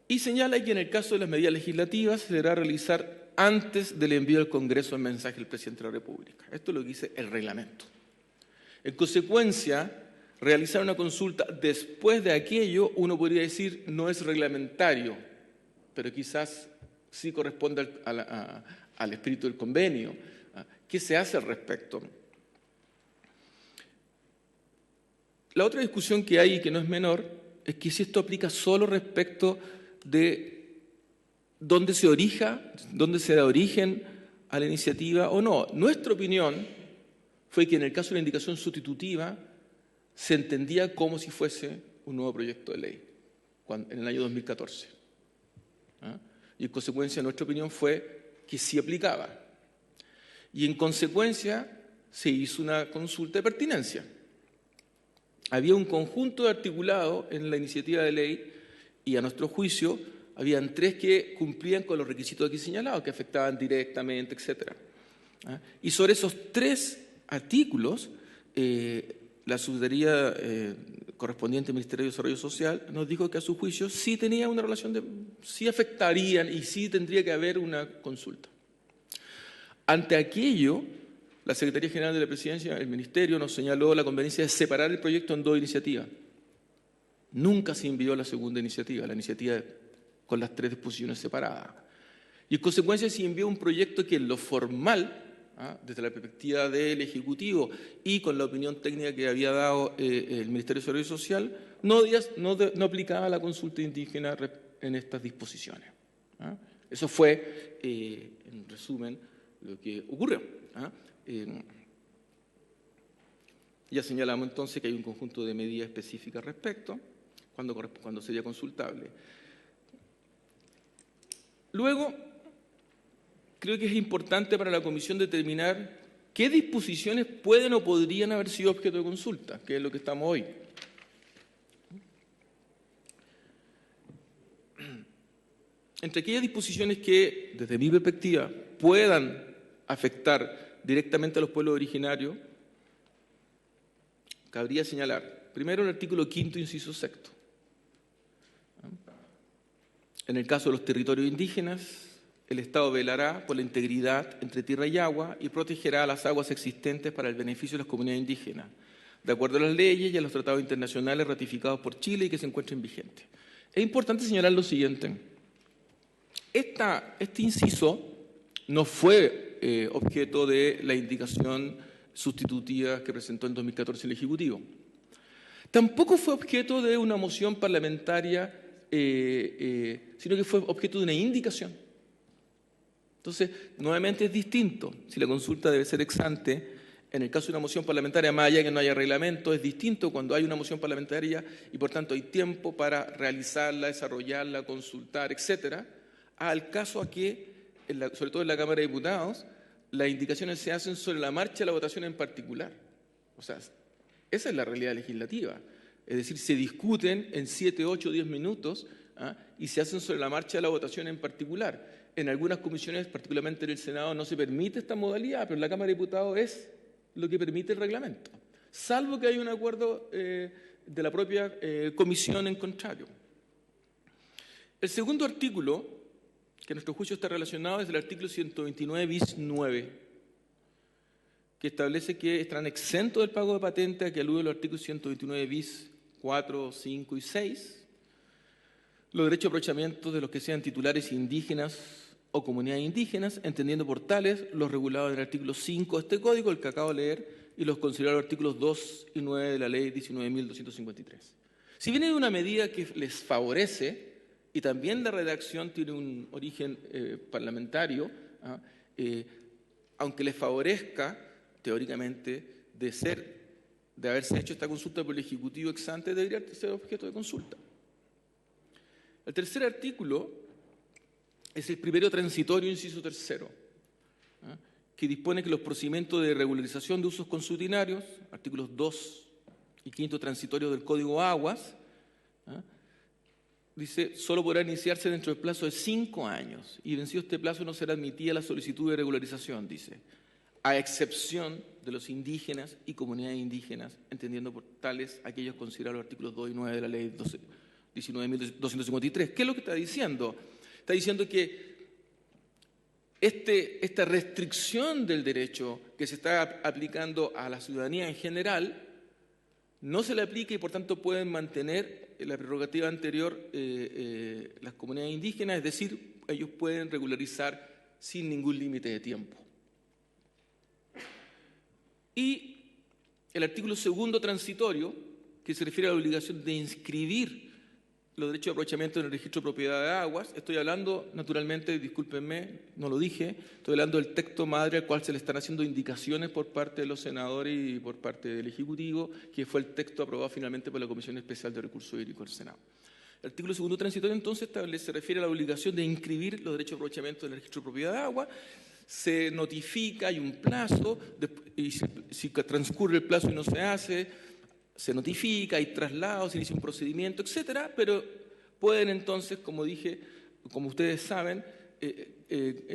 y señala que en el caso de las medidas legislativas se deberá realizar antes del envío al Congreso el mensaje del Presidente de la República. Esto es lo que dice el reglamento. En consecuencia, realizar una consulta después de aquello, uno podría decir, no es reglamentario, pero quizás sí corresponde al espíritu del convenio. ¿Qué se hace al respecto? La otra discusión que hay y que no es menor es que si esto aplica solo respecto de dónde se da origen a la iniciativa o no. Nuestra opinión fue que en el caso de la indicación sustitutiva se entendía como si fuese un nuevo proyecto de ley en el año 2014. Y en consecuencia nuestra opinión fue que sí aplicaba. Y en consecuencia se hizo una consulta de pertinencia. Había un conjunto de articulados en la iniciativa de ley y a nuestro juicio habían 3 que cumplían con los requisitos aquí señalados, que afectaban directamente, etc. Y sobre esos 3 artículos, la subsecretaría correspondiente al Ministerio de Desarrollo Social nos dijo que a su juicio sí tenía una relación sí afectarían y sí tendría que haber una consulta. Ante aquello, la Secretaría General de la Presidencia, el Ministerio, nos señaló la conveniencia de separar el proyecto en 2 iniciativas. Nunca se envió la segunda iniciativa, la iniciativa con las 3 disposiciones separadas. Y en consecuencia se envió un proyecto que en lo formal, desde la perspectiva del Ejecutivo y con la opinión técnica que había dado el Ministerio de Desarrollo Social, no aplicaba la consulta indígena en estas disposiciones. Eso fue, en resumen, lo que ocurrió. Ya señalamos entonces que hay un conjunto de medidas específicas al respecto, cuando sería consultable. Luego, creo que es importante para la Comisión determinar qué disposiciones pueden o podrían haber sido objeto de consulta, que es lo que estamos hoy. Entre aquellas disposiciones que, desde mi perspectiva, puedan afectar directamente a los pueblos originarios, cabría señalar, primero, el artículo 5º, inciso 6º. En el caso de los territorios indígenas, el Estado velará por la integridad entre tierra y agua y protegerá las aguas existentes para el beneficio de las comunidades indígenas, de acuerdo a las leyes y a los tratados internacionales ratificados por Chile y que se encuentren vigentes. Es importante señalar lo siguiente. Este inciso no fue objeto de la indicación sustitutiva que presentó en 2014 el Ejecutivo. Tampoco fue objeto de una moción parlamentaria, sino que fue objeto de una indicación. Entonces, nuevamente es distinto. Si la consulta debe ser ex ante, en el caso de una moción parlamentaria, más allá de que no haya reglamento, es distinto cuando hay una moción parlamentaria y, por tanto, hay tiempo para realizarla, desarrollarla, consultar, etcétera, al caso a que, sobre todo en la Cámara de Diputados, las indicaciones se hacen sobre la marcha de la votación en particular. O sea, esa es la realidad legislativa. Es decir, se discuten en 7, 8, 10 minutos y se hacen sobre la marcha de la votación en particular. En algunas comisiones, particularmente en el Senado, no se permite esta modalidad, pero en la Cámara de Diputados es lo que permite el reglamento, salvo que haya un acuerdo de la propia comisión en contrario. El segundo artículo, que a nuestro juicio está relacionado, es el artículo 129 bis 9, que establece que estarán exentos del pago de patente, a que alude los artículos 129 bis 4, 5 y 6, los derechos de aprovechamiento de los que sean titulares indígenas o comunidades indígenas, entendiendo por tales los regulados en el artículo 5 de este código, el que acabo de leer, y los considerados los artículos 2 y 9 de la ley 19.253. Si viene de una medida que les favorece, y también la redacción tiene un origen parlamentario, aunque les favorezca, teóricamente, de haberse hecho esta consulta por el Ejecutivo ex ante, debería ser objeto de consulta. El tercer artículo es el primero transitorio, inciso tercero, que dispone que los procedimientos de regularización de usos consuetinarios, artículos 2 y 5 transitorios del Código Aguas, dice, solo podrá iniciarse dentro del plazo de 5 años, y vencido este plazo no será admitida la solicitud de regularización, dice, a excepción de los indígenas y comunidades indígenas, entendiendo por tales aquellos considerados los artículos 2 y 9 de la ley 19.253. ¿Qué es lo que está diciendo? Está diciendo que esta restricción del derecho que se está aplicando a la ciudadanía en general no se le aplica y por tanto pueden mantener la prerrogativa anterior las comunidades indígenas, es decir, ellos pueden regularizar sin ningún límite de tiempo. Y el artículo segundo transitorio, que se refiere a la obligación de inscribir los derechos de aprovechamiento en el registro de propiedad de aguas. Estoy hablando, naturalmente, discúlpenme, no lo dije, estoy hablando del texto madre al cual se le están haciendo indicaciones por parte de los senadores y por parte del Ejecutivo, que fue el texto aprobado finalmente por la Comisión Especial de Recursos Hídricos del Senado. El artículo segundo transitorio, entonces, se refiere a la obligación de inscribir los derechos de aprovechamiento en el registro de propiedad de agua. Se notifica, hay un plazo, y si transcurre el plazo y no se hace, se notifica, hay traslados, se inicia un procedimiento, etcétera, pero pueden entonces, como dije, como ustedes saben,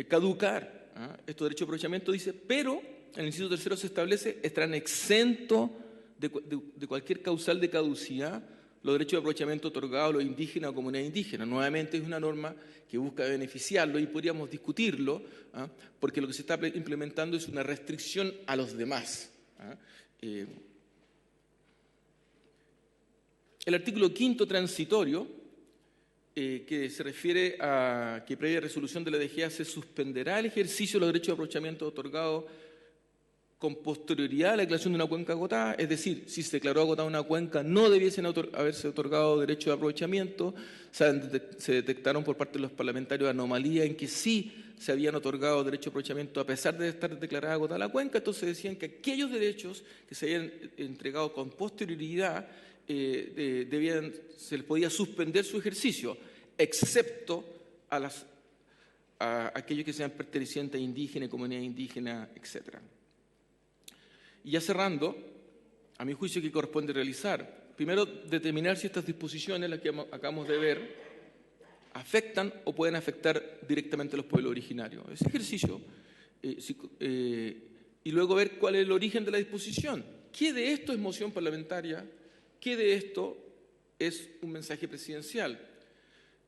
caducar estos derechos de aprovechamiento, dice, pero en el inciso tercero se establece, estarán exentos de cualquier causal de caducidad los derechos de aprovechamiento otorgados a los indígenas o comunidades indígenas. Nuevamente es una norma que busca beneficiarlo y podríamos discutirlo, porque lo que se está implementando es una restricción a los demás. El artículo quinto transitorio, que se refiere a que previa resolución de la DGA se suspenderá el ejercicio de los derechos de aprovechamiento otorgados con posterioridad a la declaración de una cuenca agotada, es decir, si se declaró agotada una cuenca no debiesen haberse otorgado derechos de aprovechamiento. Se detectaron por parte de los parlamentarios anomalías en que sí se habían otorgado derechos de aprovechamiento a pesar de estar declarada agotada la cuenca, entonces decían que aquellos derechos que se habían entregado con posterioridad se les podía suspender su ejercicio, excepto a aquellos que sean pertenecientes a indígenas, comunidad indígena, etc. Y ya cerrando, a mi juicio, ¿qué corresponde realizar? Primero, determinar si estas disposiciones, las que acabamos de ver, afectan o pueden afectar directamente a los pueblos originarios. Ese ejercicio, y luego ver cuál es el origen de la disposición. ¿Qué de esto es moción parlamentaria? ¿Qué de esto es un mensaje presidencial?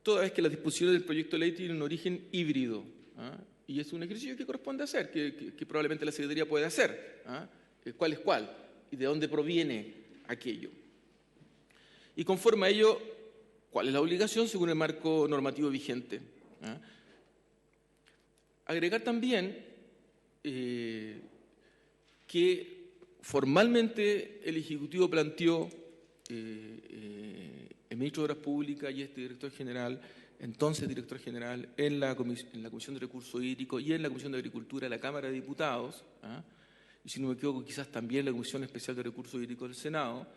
Toda vez que las disposiciones del proyecto de ley tienen un origen híbrido, y es un ejercicio que corresponde hacer, que probablemente la Secretaría puede hacer. ¿Cuál es cuál? ¿Y de dónde proviene aquello? Y conforme a ello, ¿cuál es la obligación según el marco normativo vigente? Agregar también que formalmente el Ejecutivo planteó, el ministro de Obras Públicas y este director general, entonces director general, en la Comisión de Recursos Hídricos y en la Comisión de Agricultura de la Cámara de Diputados, y si no me equivoco quizás también la Comisión Especial de Recursos Hídricos del Senado,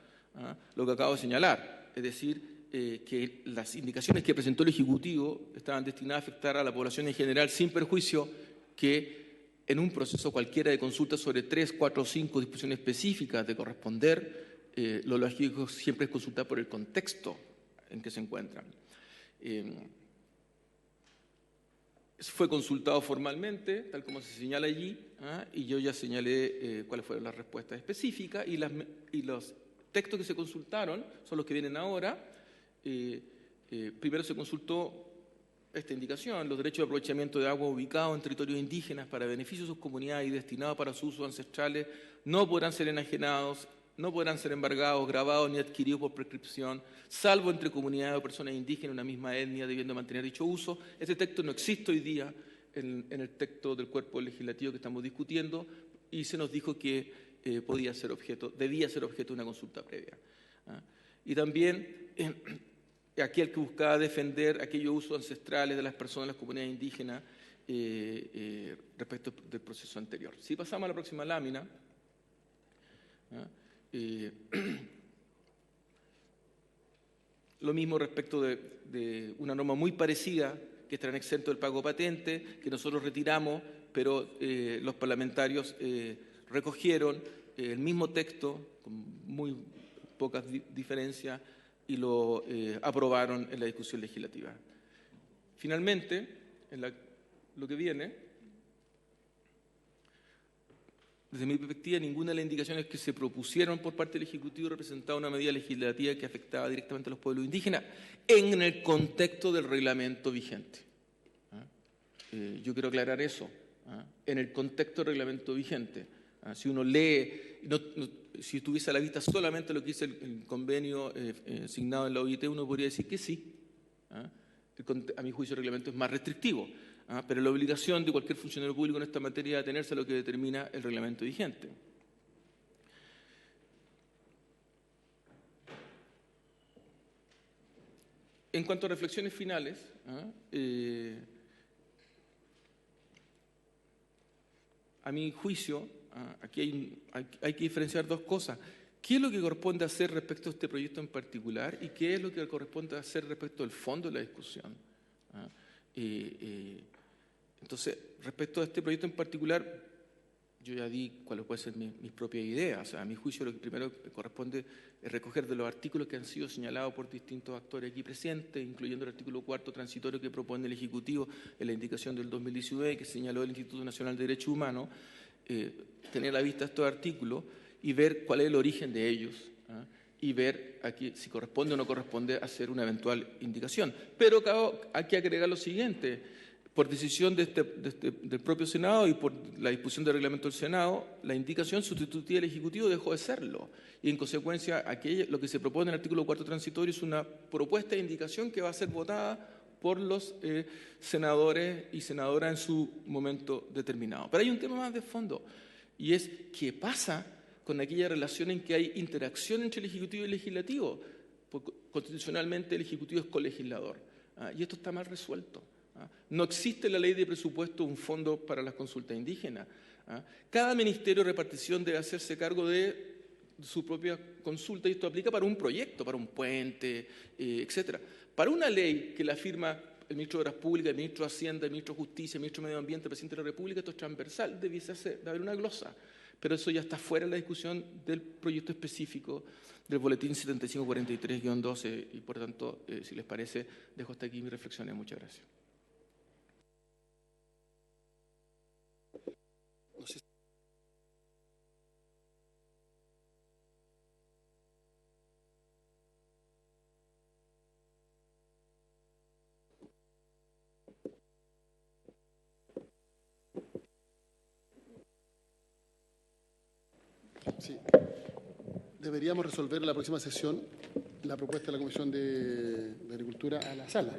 lo que acabo de señalar, es decir, que las indicaciones que presentó el Ejecutivo estaban destinadas a afectar a la población en general sin perjuicio que en un proceso cualquiera de consulta sobre 3, 4 o 5 disposiciones específicas de corresponder, lo lógico siempre es consultar por el contexto en que se encuentran. Fue consultado formalmente, tal como se señala allí, y yo ya señalé cuáles fueron las respuestas específicas, y los textos que se consultaron son los que vienen ahora. Primero se consultó esta indicación: los derechos de aprovechamiento de agua ubicados en territorios indígenas para beneficio de sus comunidades y destinados para sus usos ancestrales no podrán ser enajenados, no podrán ser embargados, grabados ni adquiridos por prescripción, salvo entre comunidades o personas indígenas de una misma etnia, debiendo mantener dicho uso. Este texto no existe hoy día en el texto del cuerpo legislativo que estamos discutiendo, y se nos dijo que debía ser objeto de una consulta previa. Y también aquel que buscaba defender aquellos usos ancestrales de las personas de las comunidades indígenas respecto del proceso anterior. Si pasamos a la próxima lámina, lo mismo respecto de una norma muy parecida que estarán exentos del pago patente, que nosotros retiramos, pero los parlamentarios recogieron el mismo texto con muy pocas diferencias y lo aprobaron en la discusión legislativa. Finalmente, lo que viene, desde mi perspectiva, ninguna de las indicaciones que se propusieron por parte del Ejecutivo representaba una medida legislativa que afectaba directamente a los pueblos indígenas en el contexto del reglamento vigente. Yo quiero aclarar eso, en el contexto del reglamento vigente. Si uno lee, si tuviese a la vista solamente lo que dice el convenio asignado en la OIT, uno podría decir que sí. A mi juicio el reglamento es más restrictivo, pero la obligación de cualquier funcionario público en esta materia es atenerse a lo que determina el reglamento vigente. En cuanto a reflexiones finales, a mi juicio, aquí hay que diferenciar dos cosas. ¿Qué es lo que corresponde hacer respecto a este proyecto en particular y qué es lo que corresponde hacer respecto al fondo de la discusión? Entonces, respecto a este proyecto en particular, yo ya di cuáles pueden ser mis propias ideas. O sea, a mi juicio, lo que primero corresponde es recoger de los artículos que han sido señalados por distintos actores aquí presentes, incluyendo el artículo 4 transitorio que propone el Ejecutivo en la indicación del 2019, que señaló el Instituto Nacional de Derechos Humanos, tener a la vista estos artículos y ver cuál es el origen de ellos, y ver aquí si corresponde o no corresponde hacer una eventual indicación. Pero hay que agregar lo siguiente: por decisión del propio Senado y por la disposición del reglamento del Senado, la indicación sustitutiva del Ejecutivo dejó de serlo. Y en consecuencia, lo que se propone en el artículo 4 transitorio es una propuesta de indicación que va a ser votada por los senadores y senadoras en su momento determinado. Pero hay un tema más de fondo, y es ¿qué pasa con aquella relación en que hay interacción entre el Ejecutivo y el Legislativo? Porque constitucionalmente el Ejecutivo es colegislador, y esto está mal resuelto. No existe en la ley de presupuesto un fondo para las consultas indígenas. Cada ministerio de repartición debe hacerse cargo de su propia consulta, y esto aplica para un proyecto, para un puente, etcétera. Para una ley que la firma el ministro de Obras Públicas, el ministro de Hacienda, el ministro de Justicia, el ministro de Medio Ambiente, el presidente de la República, esto es transversal, debiese haber una glosa. Pero eso ya está fuera de la discusión del proyecto específico del boletín 7543-12, y por tanto, si les parece, dejo hasta aquí mis reflexiones. Muchas gracias. Sí. Deberíamos resolver en la próxima sesión la propuesta de la Comisión de Agricultura a la sala.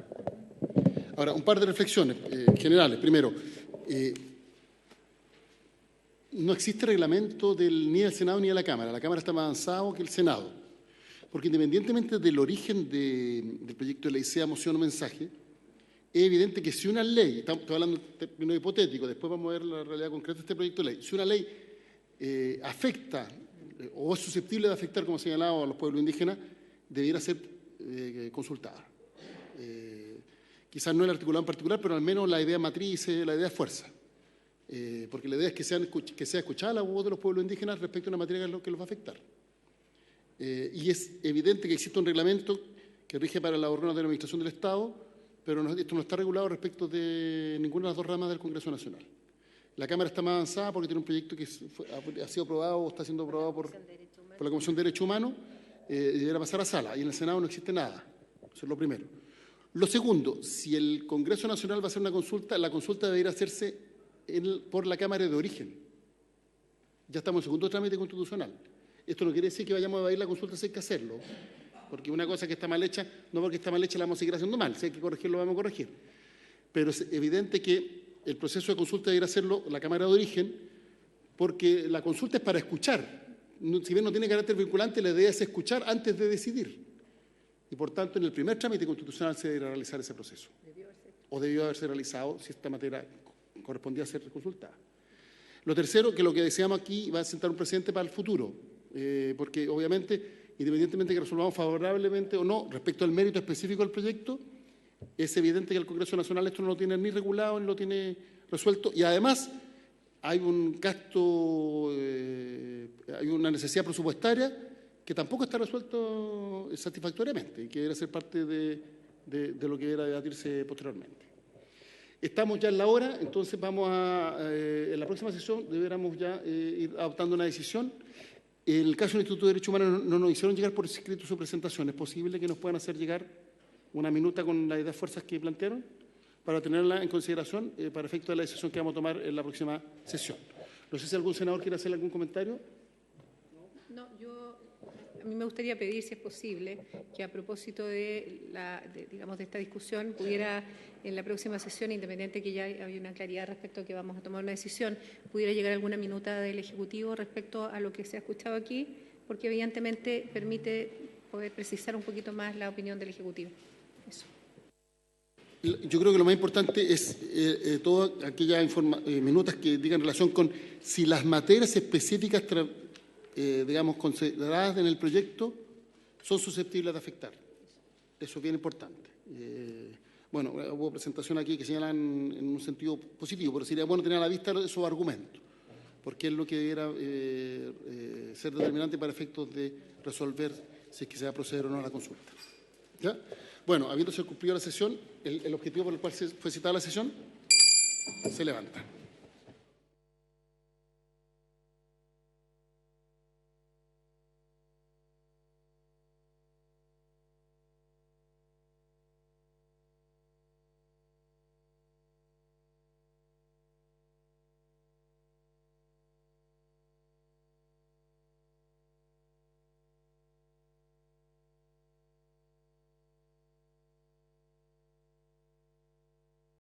Ahora, un par de reflexiones generales. Primero, no existe reglamento ni del Senado ni de la Cámara. La Cámara está más avanzado que el Senado. Porque independientemente del origen del proyecto de ley, sea moción o mensaje, es evidente que si una ley, estoy hablando en términos hipotéticos, después vamos a ver la realidad concreta de este proyecto de ley, si una ley afecta o es susceptible de afectar, como señalaba, a los pueblos indígenas, debiera ser consultada. Quizás no el articulado en particular, pero al menos la idea matriz, la idea fuerza. Porque la idea es que sea escuchada la voz de los pueblos indígenas respecto a una materia que los va a afectar. Y es evidente que existe un reglamento que rige para los órganos de la Administración del Estado, pero esto no está regulado respecto de ninguna de las dos ramas del Congreso Nacional. La Cámara está más avanzada porque tiene un proyecto que ha sido aprobado o está siendo aprobado por la Comisión de Derechos Humanos y deberá pasar a sala. Y en el Senado no existe nada. Eso es lo primero. Lo segundo, si el Congreso Nacional va a hacer una consulta, la consulta debería hacerse por la Cámara de origen. Ya estamos en segundo trámite constitucional. Esto no quiere decir que vayamos a evadir la consulta si hay que hacerlo, porque una cosa que está mal hecha, no porque está mal hecha la vamos a seguir haciendo mal. Si hay que corregirlo, vamos a corregir. Pero es evidente que el proceso de consulta debería hacerlo la Cámara de origen, porque la consulta es para escuchar. Si bien no tiene carácter vinculante, la idea es escuchar antes de decidir. Y, por tanto, en el primer trámite constitucional se debería realizar ese proceso. O debió haberse realizado si esta materia correspondía a ser consultada. Lo tercero, que lo que deseamos aquí va a sentar un precedente para el futuro, porque, obviamente, independientemente de que resolvamos favorablemente o no respecto al mérito específico del proyecto, es evidente que el Congreso Nacional esto no lo tiene ni regulado ni lo tiene resuelto, y además hay un gasto, hay una necesidad presupuestaria que tampoco está resuelto satisfactoriamente y que debe ser parte de lo que debe debatirse posteriormente. Estamos ya en la hora, entonces vamos en la próxima sesión deberíamos ya ir adoptando una decisión. En el caso del Instituto de Derechos Humanos no nos hicieron llegar por escrito su presentación. ¿Es posible que nos puedan hacer llegar una minuta con las ideas fuerzas que plantearon para tenerla en consideración para efecto de la decisión que vamos a tomar en la próxima sesión? No sé si algún senador quiere hacer algún comentario. No, a mí me gustaría pedir, si es posible, que a propósito de esta discusión pudiera en la próxima sesión, independiente que ya hay una claridad respecto a que vamos a tomar una decisión, pudiera llegar alguna minuta del Ejecutivo respecto a lo que se ha escuchado aquí, porque evidentemente permite poder precisar un poquito más la opinión del Ejecutivo. Eso. Yo creo que lo más importante es todas aquellas minutas que digan relación con si las materias específicas digamos, consideradas en el proyecto son susceptibles de afectar. Eso es bien importante. Bueno, hubo presentación aquí que señalan en un sentido positivo, pero sería bueno tener a la vista esos argumentos, porque es lo que debiera ser determinante para efectos de resolver si es que se va a proceder o no a la consulta. ¿Ya? Bueno, habiéndose cumplido la sesión, el objetivo por el cual fue citada la sesión se levanta.